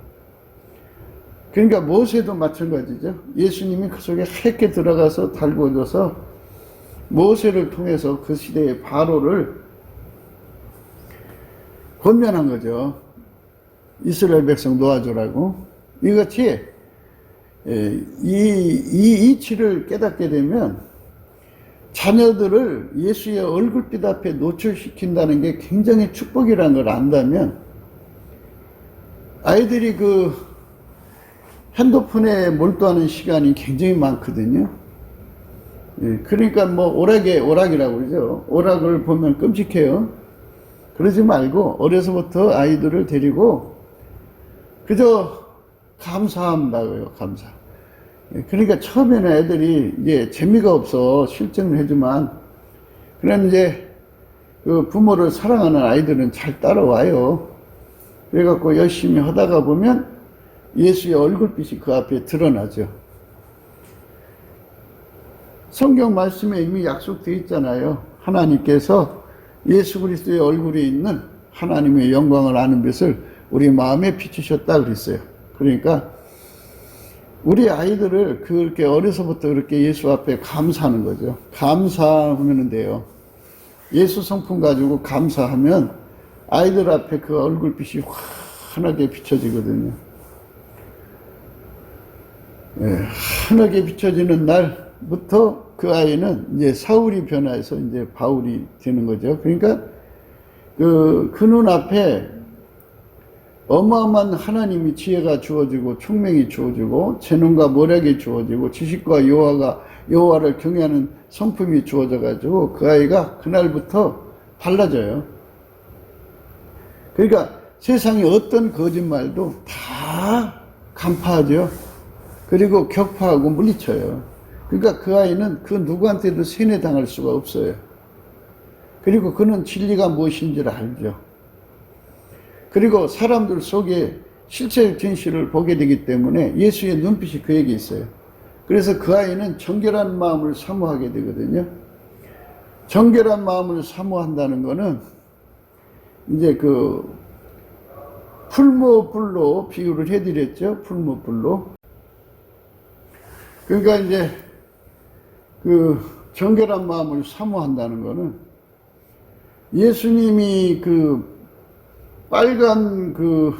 그러니까 모세도 마찬가지죠. 예수님이 그 속에 하얗게 들어가서 달궈져서 모세를 통해서 그 시대의 바로를 권면한 거죠. 이스라엘 백성 놓아주라고. 이같이 이 이치를 깨닫게 되면 자녀들을 예수의 얼굴빛 앞에 노출시킨다는 게 굉장히 축복이라는 걸 안다면, 아이들이 그 핸드폰에 몰두하는 시간이 굉장히 많거든요. 그러니까 뭐 오락이라고 그러죠. 오락을 보면 끔찍해요. 그러지 말고 어려서부터 아이들을 데리고 그저 감사한다고요. 감사. 그러니까 처음에는 애들이 이제 재미가 없어 실증을 해주만, 그런 이제 그 부모를 사랑하는 아이들은 잘 따라와요. 그래갖고 열심히 하다가 보면 예수의 얼굴빛이 그 앞에 드러나죠. 성경 말씀에 이미 약속되어 있잖아요. 하나님께서 예수 그리스도의 얼굴에 있는 하나님의 영광을 아는 것을 우리 마음에 비추셨다 그랬어요. 그러니까 우리 아이들을 그렇게 어려서부터 그렇게 예수 앞에 감사하는 거죠. 감사하면 돼요. 예수 성품 가지고 감사하면 아이들 앞에 그 얼굴빛이 환하게 비춰지거든요. 환하게 비춰지는 날부터 그 아이는 이제 사울이 변화해서 이제 바울이 되는 거죠. 그러니까 그 눈앞에 어마어마한 하나님이 지혜가 주어지고 총명이 주어지고 재능과 모략이 주어지고 지식과 여호와를 경외하는 성품이 주어져 가지고 그 아이가 그날부터 달라져요. 그러니까 세상의 어떤 거짓말도 다 간파하죠. 그리고 격파하고 물리쳐요. 그러니까 그 아이는 그 누구한테도 세뇌당할 수가 없어요. 그리고 그는 진리가 무엇인지를 알죠. 그리고 사람들 속에 실체적 진실을 보게 되기 때문에 예수의 눈빛이 그에게 있어요. 그래서 그 아이는 정결한 마음을 사모하게 되거든요. 정결한 마음을 사모한다는 거는 이제 그 풀무불로 비유를 해드렸죠. 풀무불로. 그러니까 이제 그 정결한 마음을 사모한다는 거는 예수님이 그 빨간 그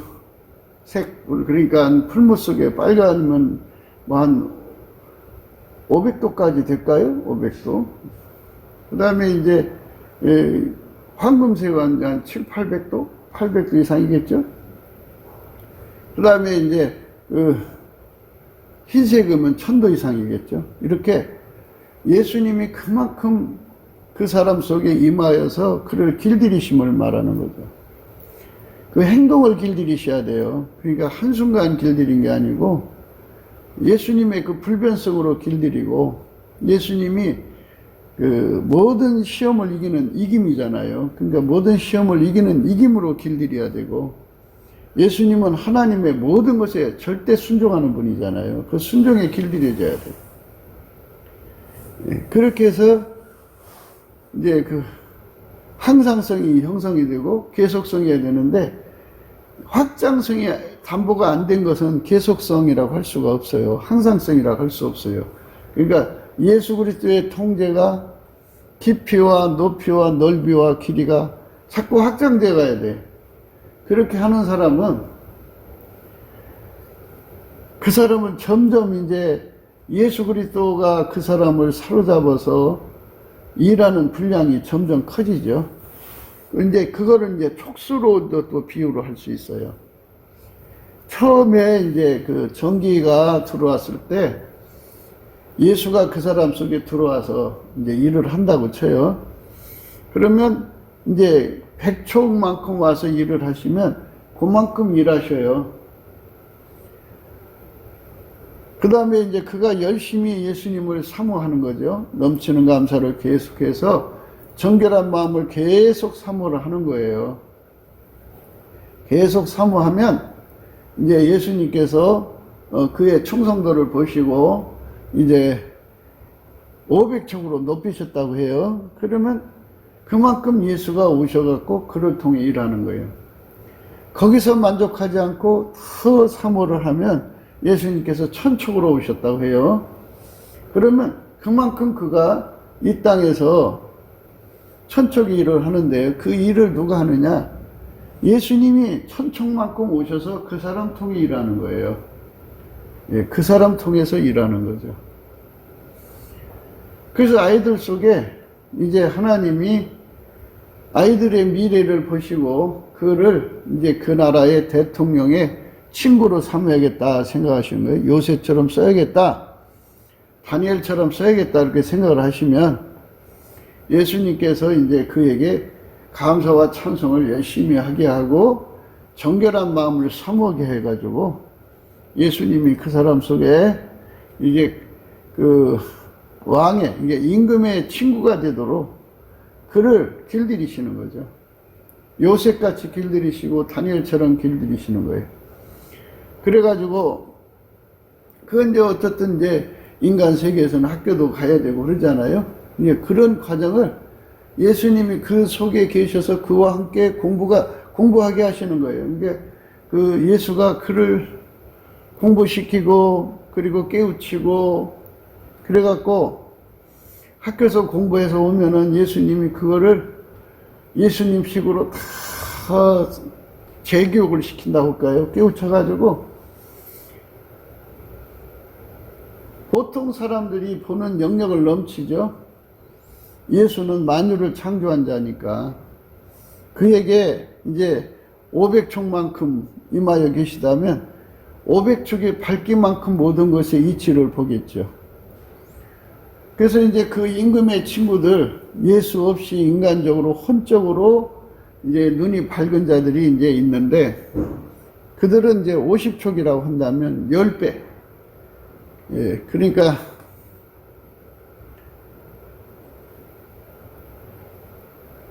색, 그러니까 풀무 속에 빨간면 뭐 한 500도까지 될까요? 500도. 그 다음에 이제 황금색은 한 7, 800도? 800도 이상이겠죠? 그 다음에 이제 흰색이면 1000도 이상이겠죠? 이렇게 예수님이 그만큼 그 사람 속에 임하여서 그를 길들이심을 말하는 거죠. 그 행동을 길들이셔야 돼요. 그러니까 한순간 길들인 게 아니고 예수님의 그 불변성으로 길들이고, 예수님이 그 모든 시험을 이기는 이김이잖아요. 그러니까 모든 시험을 이기는 이김으로 길들여야 되고, 예수님은 하나님의 모든 것에 절대 순종하는 분이잖아요. 그 순종에 길들여져야 돼요. 그렇게 해서 이제 그 항상성이 형성이 되고 계속성이어야 되는데, 확장성이 담보가 안 된 것은 계속성이라고 할 수가 없어요. 항상성이라고 할 수 없어요. 그러니까 예수 그리스도의 통제가 깊이와 높이와 넓이와 길이가 자꾸 확장되어 가야 돼. 그렇게 하는 사람은, 그 사람은 점점 이제 예수 그리스도가 그 사람을 사로잡아서 일하는 분량이 점점 커지죠. 근데 그거를 이제 촉수로도 또 비유를 할 수 있어요. 처음에 이제 그 전기가 들어왔을 때 예수가 그 사람 속에 들어와서 이제 일을 한다고 쳐요. 그러면 이제 100촉만큼 와서 일을 하시면 그만큼 일하셔요. 그 다음에 이제 그가 열심히 예수님을 사모하는 거죠. 넘치는 감사를 계속해서 정결한 마음을 계속 사모를 하는 거예요. 계속 사모하면 이제 예수님께서 그의 충성도를 보시고 이제 500척으로 높이셨다고 해요. 그러면 그만큼 예수가 오셔갖고 그를 통해 일하는 거예요. 거기서 만족하지 않고 더 사모를 하면 예수님께서 1000척으로 오셨다고 해요. 그러면 그만큼 그가 이 땅에서 1000척의 일을 하는데 그 일을 누가 하느냐? 예수님이 1000척만큼 오셔서 그 사람 통해 일하는 거예요. 예, 그 사람 통해서 일하는 거죠. 그래서 아이들 속에 이제 하나님이 아이들의 미래를 보시고 그를 이제 그 나라의 대통령의 친구로 삼아야겠다 생각하시는 거예요. 요셉처럼 써야겠다, 다니엘처럼 써야겠다 이렇게 생각을 하시면 예수님께서 이제 그에게 감사와 찬송을 열심히 하게 하고 정결한 마음을 사모하게 해가지고 예수님이 그 사람 속에 이게 그 왕의, 이게 임금의 친구가 되도록 그를 길들이시는 거죠. 요셉같이 길들이시고 다니엘처럼 길들이시는 거예요. 그래가지고 그건 이제 어쨌든 이제 인간 세계에서는 학교도 가야 되고 그러잖아요. 이제 그런 과정을 예수님이 그 속에 계셔서 그와 함께 공부하게 하시는 거예요. 그러니까 그 예수가 그를 공부시키고 그리고 깨우치고 그래갖고 학교에서 공부해서 오면은 예수님이 그거를 예수님식으로 다 재교육을 시킨다고 할까요? 깨우쳐가지고 보통 사람들이 보는 영역을 넘치죠. 예수는 만유를 창조한 자니까 그에게 이제 500촉만큼 임하여 계시다면 500촉의 밝기만큼 모든 것의 이치를 보겠죠. 그래서 이제 그 임금의 친구들, 예수 없이 인간적으로 혼적으로 이제 눈이 밝은 자들이 이제 있는데 그들은 이제 50촉이라고 한다면 10배. 예, 그러니까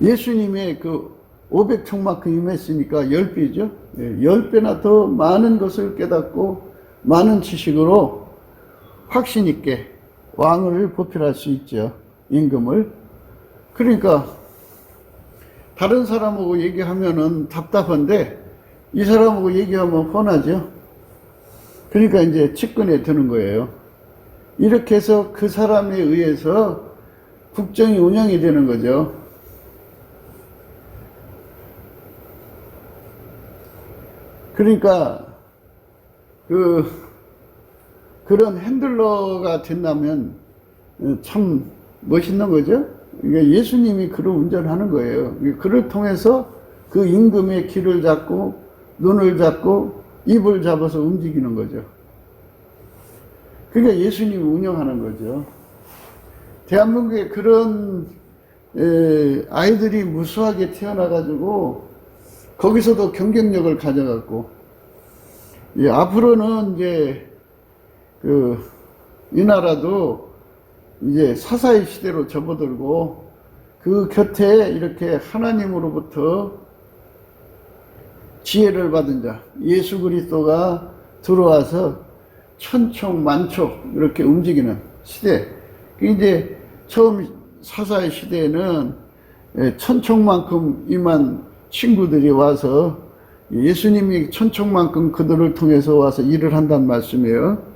예수님의 그 500촉만큼 임했으니까 10배죠. 예, 10배나 더 많은 것을 깨닫고 많은 지식으로 확신 있게 왕을 보필할 수 있죠. 임금을. 그러니까 다른 사람하고 얘기하면은 답답한데 이 사람하고 얘기하면 뻔하죠. 그러니까 이제 측근에 드는 거예요. 이렇게 해서 그 사람에 의해서 국정이 운영이 되는 거죠. 그러니까 그런 핸들러가 된다면 참 멋있는 거죠. 그러니까 예수님이 그를 운전하는 거예요. 그를 통해서 그 임금의 길을 잡고 눈을 잡고 입을 잡아서 움직이는 거죠. 그러니까 예수님이 운영하는 거죠. 대한민국에 그런 아이들이 무수하게 태어나가지고 거기서도 경쟁력을 가져갖고 앞으로는 이제 이 나라도 이제 사사의 시대로 접어들고 그 곁에 이렇게 하나님으로부터 지혜를 받은 자 예수 그리스도가 들어와서 천촉 만촉 이렇게 움직이는 시대. 이제 처음 사사의 시대에는 천촉만큼 임한 친구들이 와서 예수님이 천촉만큼 그들을 통해서 와서 일을 한다는 말씀이에요.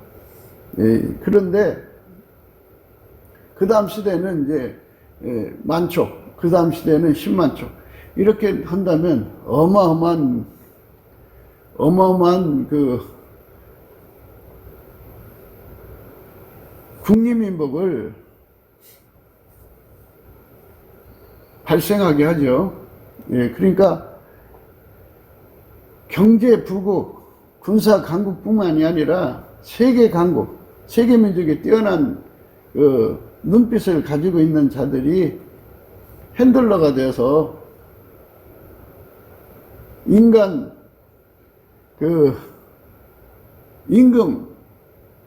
그런데 그 다음 시대는 이제 만촉, 그 다음 시대는 10만촉 이렇게 한다면 어마어마한 그 국민민복을 발생하게 하죠. 그러니까 경제 부국, 군사 강국뿐만이 아니라 세계 강국, 세계 민족에 뛰어난 눈빛을 가지고 있는 자들이 핸들러가 되어서 인간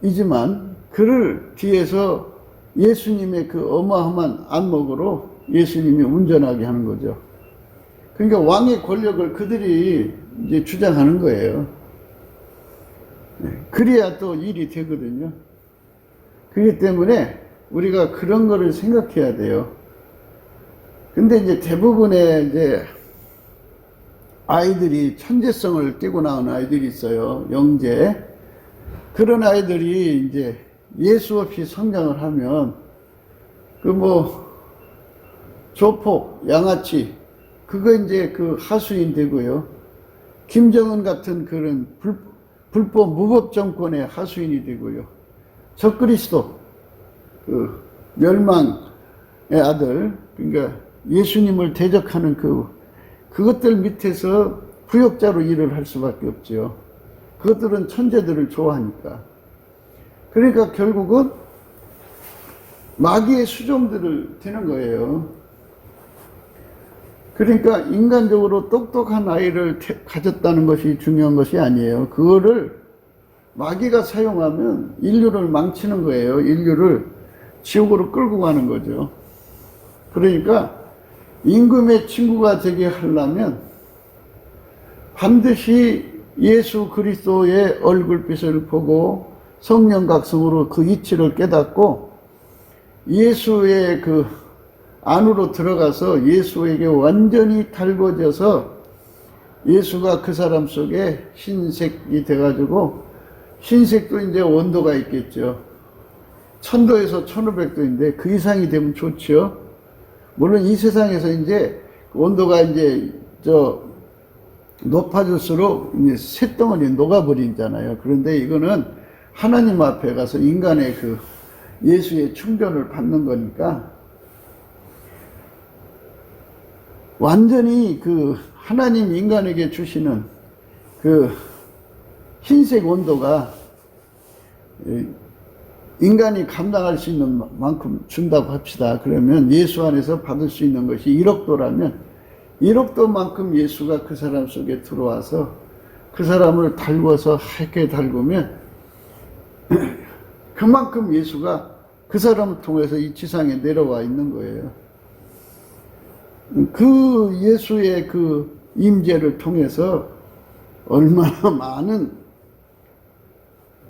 임금이지만 그를 뒤에서 예수님의 그 어마어마한 안목으로 예수님이 운전하게 하는 거죠. 그러니까 왕의 권력을 그들이 이제 주장하는 거예요. 그래야 또 일이 되거든요. 그렇기 때문에 우리가 그런 거를 생각해야 돼요. 근데 이제 대부분의 이제 아이들이 천재성을 띠고 나온 아이들이 있어요. 영재. 그런 아이들이 이제 예수 없이 성장을 하면 그 뭐 조폭, 양아치 그거 이제 그 하수인 되고요. 김정은 같은 그런 불법 무법 정권의 하수인이 되고요. 적그리스도 그 멸망의 아들, 그러니까 예수님을 대적하는 그것들 밑에서 부역자로 일을 할 수밖에 없죠. 그것들은 천재들을 좋아하니까. 그러니까 결국은 마귀의 수종들을 되는 거예요. 그러니까 인간적으로 똑똑한 아이를 가졌다는 것이 중요한 것이 아니에요. 그거를 마귀가 사용하면 인류를 망치는 거예요. 인류를 지옥으로 끌고 가는 거죠. 그러니까 임금의 친구가 되게 하려면 반드시 예수 그리스도의 얼굴빛을 보고 성령 각성으로 그 이치를 깨닫고 예수의 그 안으로 들어가서 예수에게 완전히 달궈져서 예수가 그 사람 속에 흰색이 돼가지고, 흰색도 이제 온도가 있겠죠. 1000도에서 1500도인데 그 이상이 되면 좋죠. 물론 이 세상에서 이제 온도가 이제 높아질수록 이제 쇳덩어리 녹아버리잖아요. 그런데 이거는 하나님 앞에 가서 인간의 그 예수의 충전을 받는 거니까 완전히 그 하나님 인간에게 주시는 그 흰색 온도가 인간이 감당할 수 있는 만큼 준다고 합시다. 그러면 예수 안에서 받을 수 있는 것이 1억도라면 1억도만큼 예수가 그 사람 속에 들어와서 그 사람을 달궈서 하얗게 달구면 그만큼 예수가 그 사람을 통해서 이 지상에 내려와 있는 거예요. 그 예수의 그 임재를 통해서 얼마나 많은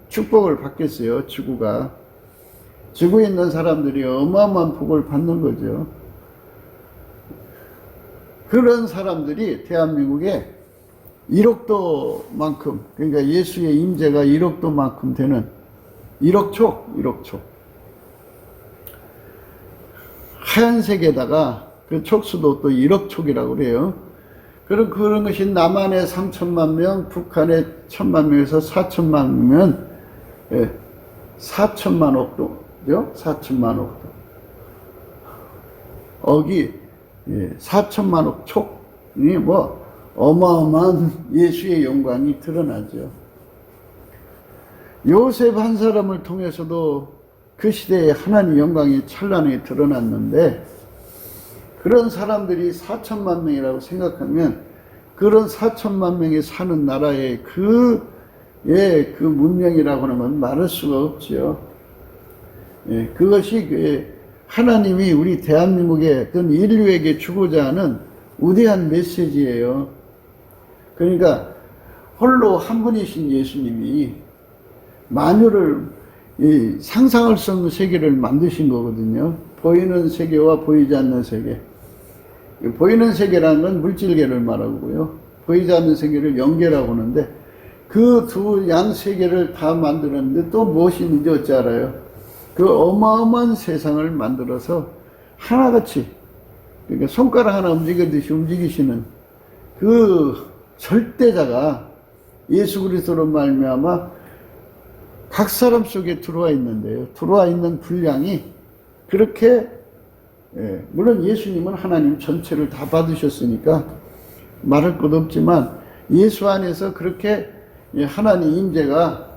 축복을 받겠어요, 지구가. 지구에 있는 사람들이 어마어마한 복을 받는 거죠. 그런 사람들이 대한민국에 1억도만큼, 그러니까 예수의 임재가 1억도만큼 되는 1억초. 하얀색에다가 그 촉수도 또 1억촉이라고 그래요. 그런 것이 남한에 3천만 명, 북한에 1000만 명에서 4천만 명이면 4천만 억도죠? 4천만 억도. 억이 4천만 억 촉이 뭐 어마어마한 예수의 영광이 드러나죠. 요셉 한 사람을 통해서도 그 시대에 하나님 영광이 찬란하게 드러났는데, 그런 사람들이 4천만 명이라고 생각하면 그런 4천만 명이 사는 나라의 그 문명이라고 하는 건 말할 수가 없죠. 그것이 하나님이 우리 대한민국에 또 인류에게 주고자 하는 위대한 메시지예요. 그러니까 홀로 한 분이신 예수님이 만유를 상상할 수 없는 세계를 만드신 거거든요. 보이는 세계와 보이지 않는 세계. 보이는 세계라는 건 물질계를 말하고요. 보이지 않는 세계를 영계라고 하는데, 그 두 양 세계를 다 만들었는데 또 무엇이 있는지 어찌 알아요? 그 어마어마한 세상을 만들어서 하나같이, 그러니까 손가락 하나 움직이듯이 움직이시는 그 절대자가 예수 그리스도로 말미암아 각 사람 속에 들어와 있는데요. 들어와 있는 분량이 그렇게, 물론 예수님은 하나님 전체를 다 받으셨으니까 말할 것 없지만, 예수 안에서 그렇게 하나님 임재가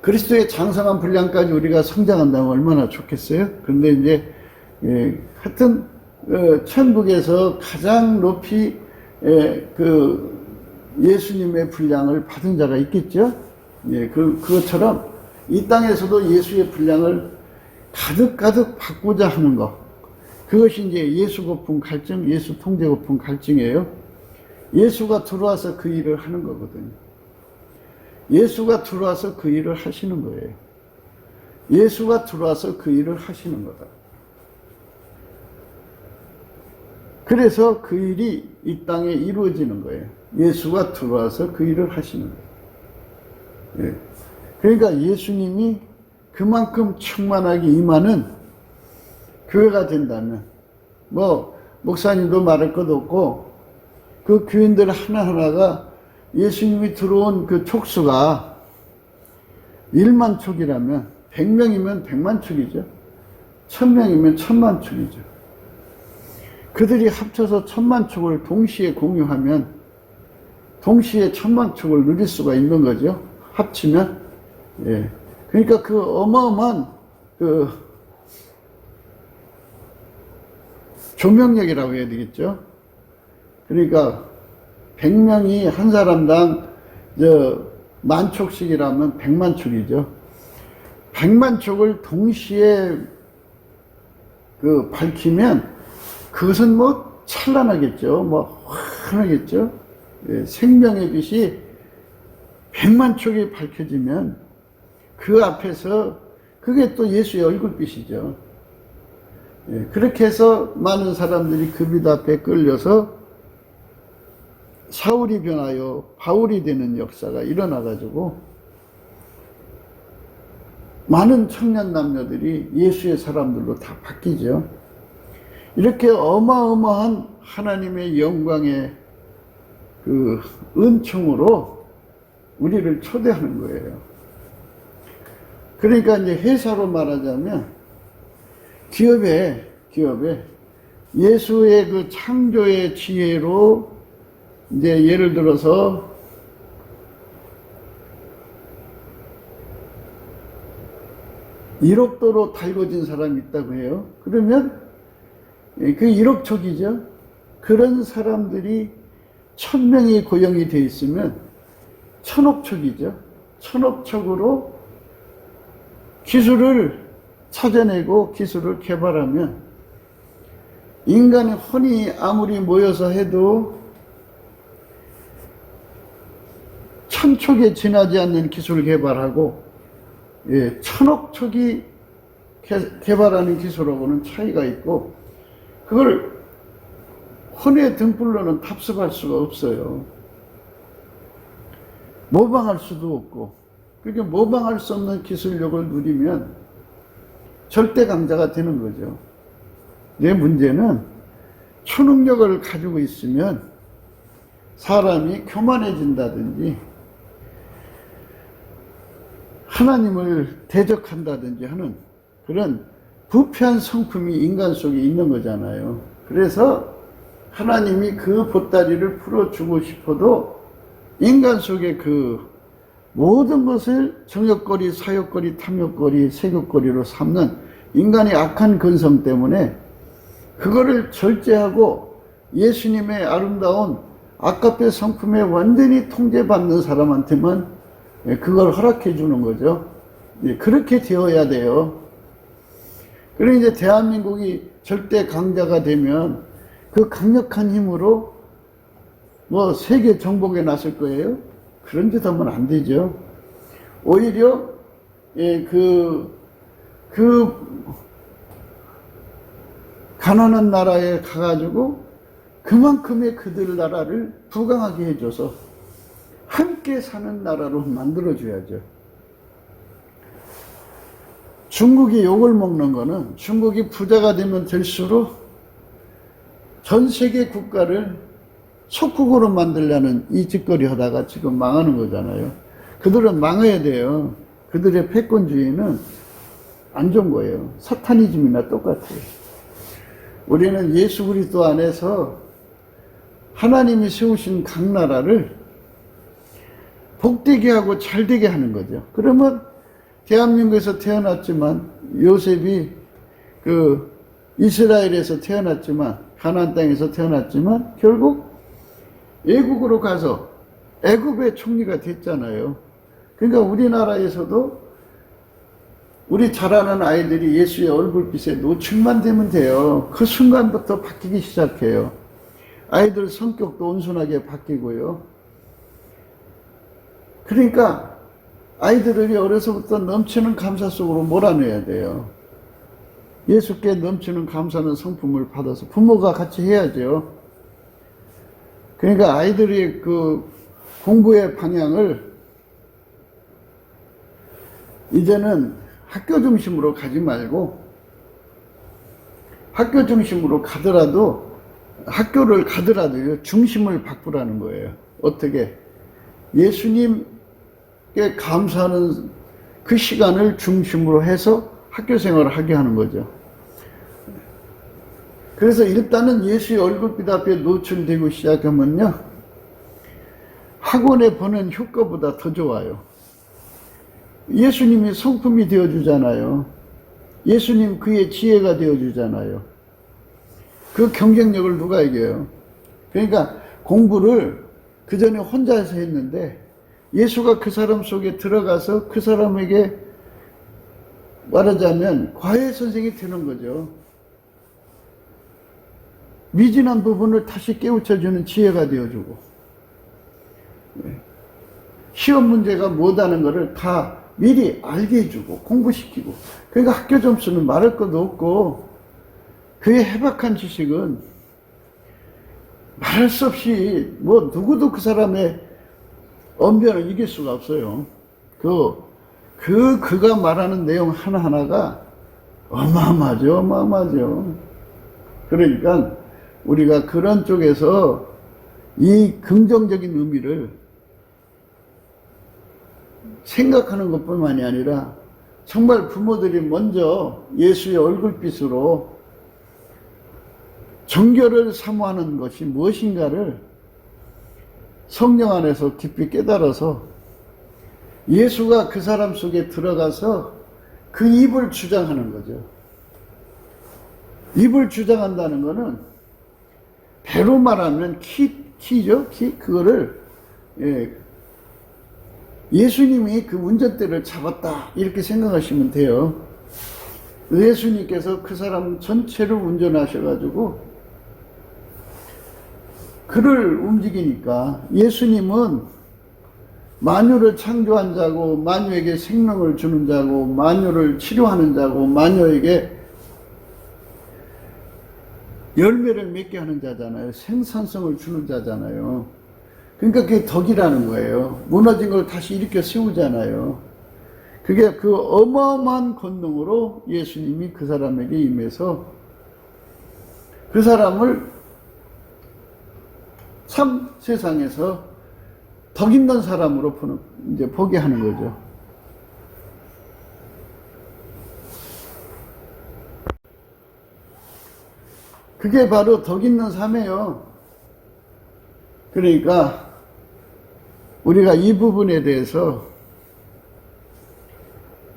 그리스도의 장성한 분량까지 우리가 성장한다면 얼마나 좋겠어요? 그런데 이제 하여튼 천국에서 가장 높이 그 예수님의 분량을 받은 자가 있겠죠? 그것처럼 이 땅에서도 예수의 분량을 가득 받고자 하는 것, 그것이 이제 예수 고품 갈증, 예수 통제 고품 갈증이에요. 예수가 들어와서 그 일을 하는 거거든요. 예수가 들어와서 그 일을 하시는 거예요. 예수가 들어와서 그 일을 하시는 거다. 그래서 그 일이 이 땅에 이루어지는 거예요. 예수가 들어와서 그 일을 하시는 거예요. 예. 그러니까 예수님이 그만큼 충만하게 임하는 교회가 된다면, 뭐 목사님도 말할 것 없고 그 교인들 하나하나가 예수님이 들어온 그 촉수가 1만 촉이라면 100명이면 100만 촉이죠. 1000명이면 1000만 촉이죠. 그들이 합쳐서 1000만 촉을 동시에 공유하면 동시에 1000만 촉을 누릴 수가 있는 거죠. 합치면. 예. 그러니까 그 어마어마한 그 조명력이라고 해야 되겠죠. 그러니까 100명이 한 사람당 만촉씩이라면 100만 촉이죠. 100만 촉을 동시에 그 밝히면 그것은 뭐 찬란하겠죠. 뭐 환하겠죠. 예, 생명의 빛이 100만 촉이 밝혀지면 그 앞에서 그게 또 예수의 얼굴빛이죠. 예, 그렇게 해서 많은 사람들이 그 빛 앞에 끌려서 사울이 변하여 바울이 되는 역사가 일어나가지고 많은 청년 남녀들이 예수의 사람들로 다 바뀌죠. 이렇게 어마어마한 하나님의 영광의 그 은총으로 우리를 초대하는 거예요. 그러니까 이제 회사로 말하자면 기업에 예수의 그 창조의 지혜로 이제 예를 들어서 일억도로 달궈진 사람이 있다고 해요. 그러면 그 1억 촉이죠. 그런 사람들이 1000명이 고용이 되어 있으면 1000억 촉이죠. 1000억 촉으로 기술을 찾아내고 기술을 개발하면 인간의 혼이 아무리 모여서 해도 1000촉에 지나지 않는 기술을 개발하고 1000억 촉이 개발하는 기술하고는 차이가 있고 그걸 혼의 등불로는 탑습할 수가 없어요. 모방할 수도 없고 그렇게 모방할 수 없는 기술력을 누리면 절대 강자가 되는 거죠. 내 문제는 초능력을 가지고 있으면 사람이 교만해진다든지 하나님을 대적한다든지 하는 그런 부패한 성품이 인간 속에 있는 거잖아요. 그래서 하나님이 그 보따리를 풀어주고 싶어도 인간 속에 그 모든 것을 정욕거리, 사욕거리, 탐욕거리, 세욕거리로 삼는 인간의 악한 근성 때문에 그거를 절제하고 예수님의 아름다운 아까페 성품에 완전히 통제받는 사람한테만 그걸 허락해 주는 거죠. 그렇게 되어야 돼요. 그리고 이제 대한민국이 절대 강자가 되면 그 강력한 힘으로 뭐 세계 정복에 나설 거예요? 그런 짓 하면 안 되죠. 오히려 가난한 나라에 가가지고 그만큼의 그들 나라를 부강하게 해줘서 함께 사는 나라로 만들어줘야죠. 중국이 욕을 먹는 거는 중국이 부자가 되면 될수록 전 세계 국가를 속국으로 만들려는 이 짓거리 하다가 지금 망하는 거잖아요. 그들은 망해야 돼요. 그들의 패권주의는 안 좋은 거예요. 사타니즘이나 똑같아요. 우리는 예수 그리스도 안에서 하나님이 세우신 각 나라를 복되게 하고 잘되게 하는 거죠. 그러면 대한민국에서 태어났지만 요셉이 그 이스라엘에서 태어났지만 가나안 땅에서 태어났지만 결국 애국으로 가서 애굽의 총리가 됐잖아요. 그러니까 우리나라에서도 우리 자라는 아이들이 예수의 얼굴빛에 노출만 되면 돼요. 그 순간부터 바뀌기 시작해요. 아이들 성격도 온순하게 바뀌고요. 그러니까 아이들을 어려서부터 넘치는 감사 속으로 몰아내야 돼요. 예수께 넘치는 감사는 성품을 받아서 부모가 같이 해야죠. 그러니까 아이들이 그 공부의 방향을 이제는 학교 중심으로 가지 말고 학교 중심으로 가더라도 학교를 가더라도 중심을 바꾸라는 거예요. 어떻게? 예수님께 감사하는 그 시간을 중심으로 해서 학교 생활을 하게 하는 거죠. 그래서 일단은 예수의 얼굴빛 앞에 노출되고 시작하면요, 학원에 보는 효과보다 더 좋아요. 예수님이 성품이 되어주잖아요. 예수님 그의 지혜가 되어주잖아요. 그 경쟁력을 누가 이겨요? 그러니까 공부를 그 전에 혼자서 했는데 예수가 그 사람 속에 들어가서 그 사람에게 말하자면 과외 선생이 되는 거죠. 미진한 부분을 다시 깨우쳐주는 지혜가 되어주고, 시험 문제가 못하는 것을 다 미리 알게 해주고 공부시키고, 그러니까 학교 점수는 말할 것도 없고 그의 해박한 지식은 말할 수 없이 뭐 누구도 그 사람의 언변을 이길 수가 없어요. 그가 말하는 내용 하나하나가 어마어마하죠. 어마어마하죠. 그러니까 우리가 그런 쪽에서 이 긍정적인 의미를 생각하는 것뿐만이 아니라 정말 부모들이 먼저 예수의 얼굴빛으로 정결을 사모하는 것이 무엇인가를 성령 안에서 깊이 깨달아서 예수가 그 사람 속에 들어가서 그 입을 주장하는 거죠. 입을 주장한다는 것은 배로 말하면 키죠. 키. 그거를 예수님이 그 운전대를 잡았다 이렇게 생각하시면 돼요. 예수님께서 그 사람 전체를 운전하셔가지고 그를 움직이니까, 예수님은 만유를 창조한 자고 만유에게 생명을 주는 자고 만유를 치료하는 자고 만유에게 열매를 맺게 하는 자잖아요. 생산성을 주는 자잖아요. 그러니까 그게 덕이라는 거예요. 무너진 걸 다시 일으켜 세우잖아요. 그게 그 어마어마한 권능으로 예수님이 그 사람에게 임해서 그 사람을 참 세상에서 덕 있는 사람으로 이제 보게 하는 거죠. 그게 바로 덕 있는 삶이에요. 그러니까 우리가 이 부분에 대해서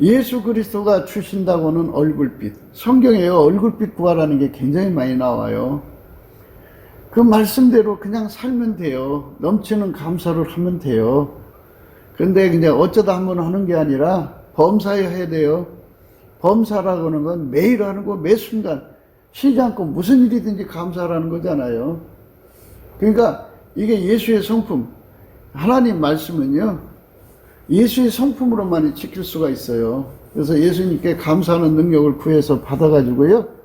예수 그리스도가 주신다고는 얼굴빛, 성경에 얼굴빛 구하라는 게 굉장히 많이 나와요. 그 말씀대로 그냥 살면 돼요. 넘치는 감사를 하면 돼요. 그런데 그냥 어쩌다 한번 하는 게 아니라 범사에 해야 돼요. 범사라고 하는 건 매일 하는 거, 매 순간 쉬지 않고 무슨 일이든지 감사하라는 거잖아요. 그러니까 이게 예수의 성품, 하나님 말씀은요, 예수의 성품으로만 지킬 수가 있어요. 그래서 예수님께 감사하는 능력을 구해서 받아가지고요,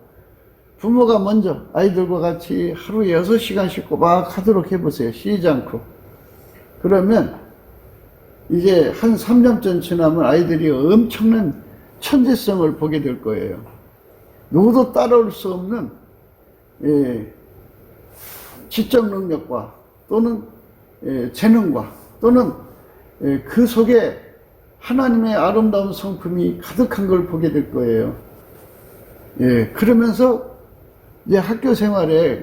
부모가 먼저 아이들과 같이 하루에 6시간씩 꼬박 하도록 해보세요. 쉬지 않고. 그러면 이제 한 3년쯤 지나면 아이들이 엄청난 천재성을 보게 될 거예요. 누구도 따라올 수 없는 지적 능력과 또는 재능과 또는 그 속에 하나님의 아름다운 성품이 가득한 걸 보게 될 거예요. 그러면서 이제 학교 생활에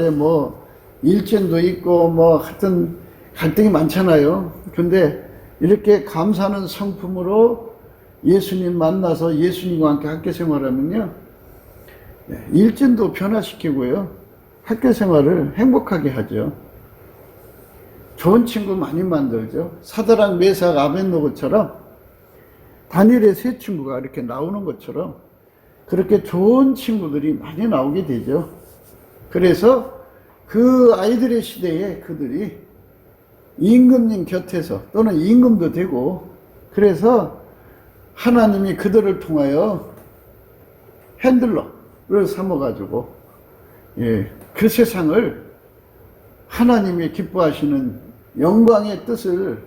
뭐 일진도 있고 뭐 하여튼 갈등이 많잖아요. 근데 이렇게 감사하는 성품으로 예수님 만나서 예수님과 함께 학교 생활하면요, 일진도 변화시키고요, 학교 생활을 행복하게 하죠. 좋은 친구 많이 만들죠. 사드락, 메삭, 아벳노고처럼 다니엘의 세 친구가 이렇게 나오는 것처럼 그렇게 좋은 친구들이 많이 나오게 되죠. 그래서 그 아이들의 시대에 그들이 임금님 곁에서, 또는 임금도 되고 그래서 하나님이 그들을 통하여 핸들러를 삼아가지고, 예, 그 세상을 하나님이 기뻐하시는 영광의 뜻을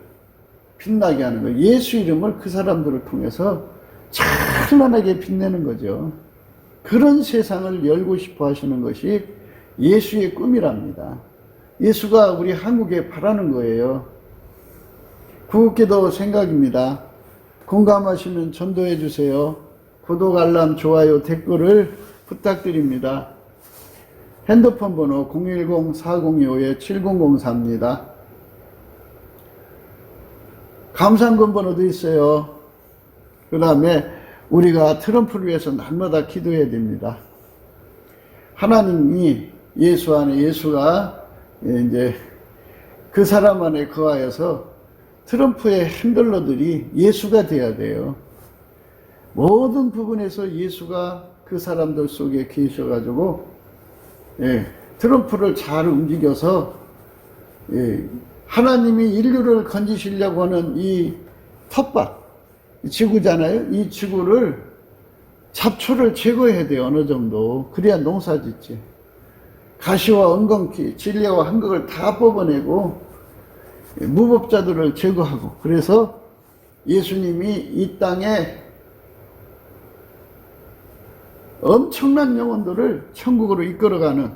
빛나게 하는 거예요. 예수 이름을 그 사람들을 통해서 찬란하게 빛내는 거죠. 그런 세상을 열고 싶어 하시는 것이 예수의 꿈이랍니다. 예수가 우리 한국에 바라는 거예요. 구국기도 생각입니다. 공감하시면 전도해 주세요. 구독, 알람, 좋아요, 댓글을 부탁드립니다. 핸드폰 번호 010-4025-7004입니다. 감상금 번호도 있어요. 그 다음에 우리가 트럼프를 위해서 날마다 기도해야 됩니다. 하나님이 예수 안에, 예수가 이제 그 사람 안에 거하여서 트럼프의 핸들러들이 예수가 돼야 돼요. 모든 부분에서 예수가 그 사람들 속에 계셔가지고, 예, 트럼프를 잘 움직여서, 예, 하나님이 인류를 건지시려고 하는 이 텃밭, 지구잖아요. 이 지구를, 잡초를 제거해야 돼요. 어느 정도. 그래야 농사 짓지. 가시와 엉겅퀴, 진리와 한국을 다 뽑아내고, 무법자들을 제거하고, 그래서 예수님이 이 땅에 엄청난 영혼들을 천국으로 이끌어가는,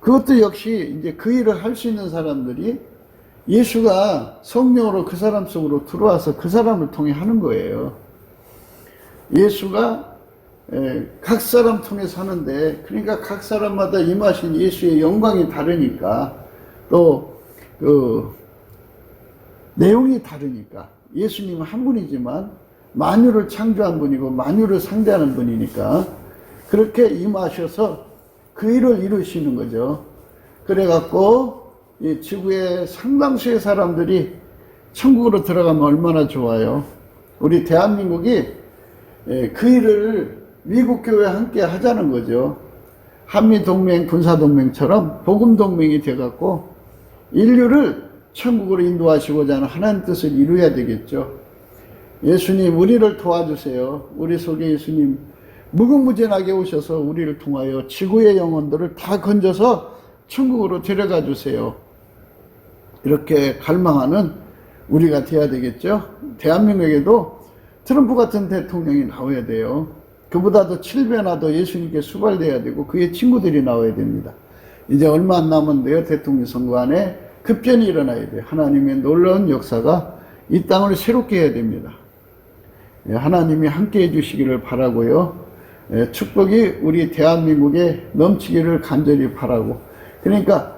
그것도 역시 이제 그 일을 할 수 있는 사람들이 예수가 성령으로 그 사람 속으로 들어와서 그 사람을 통해 하는 거예요. 예수가 각 사람 통해서 하는데, 그러니까 각 사람마다 임하신 예수의 영광이 다르니까, 또 그 내용이 다르니까, 예수님은 한 분이지만 만유를 창조한 분이고 만유를 상대하는 분이니까 그렇게 임하셔서 그 일을 이루시는 거죠. 그래갖고 이 지구의 상당수의 사람들이 천국으로 들어가면 얼마나 좋아요. 우리 대한민국이 그 일을 미국 교회와 함께 하자는 거죠. 한미동맹, 군사동맹처럼 복음동맹이 돼갖고 인류를 천국으로 인도하시고자 하는 하나님 뜻을 이루어야 되겠죠. 예수님, 우리를 도와주세요. 우리 속에 예수님 무궁무진하게 오셔서 우리를 통하여 지구의 영혼들을 다 건져서 천국으로 데려가 주세요. 이렇게 갈망하는 우리가 돼야 되겠죠. 대한민국에도 트럼프 같은 대통령이 나와야 돼요. 그보다도 7배나 더 예수님께 수발돼야 되고 그의 친구들이 나와야 됩니다. 이제 얼마 안 남았는데요. 대통령 선거 안에 급변이 일어나야 돼요. 하나님의 놀라운 역사가 이 땅을 새롭게 해야 됩니다. 하나님이 함께 해주시기를 바라고요. 축복이 우리 대한민국에 넘치기를 간절히 바라고. 그러니까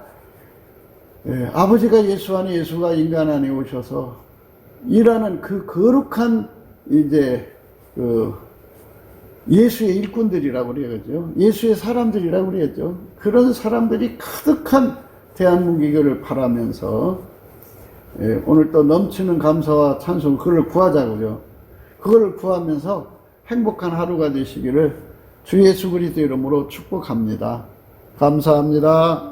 아버지가 예수 안에, 예수가 인간 안에 오셔서 일하는 그 거룩한 이제 그 예수의 일꾼들이라고 그래야죠. 예수의 사람들이라고 그래야죠. 그런 사람들이 가득한 대한민국을 바라면서 오늘 또 넘치는 감사와 찬송, 그걸 구하자고요. 그걸 구하면서 행복한 하루가 되시기를 주 예수 그리스도 이름으로 축복합니다. 감사합니다.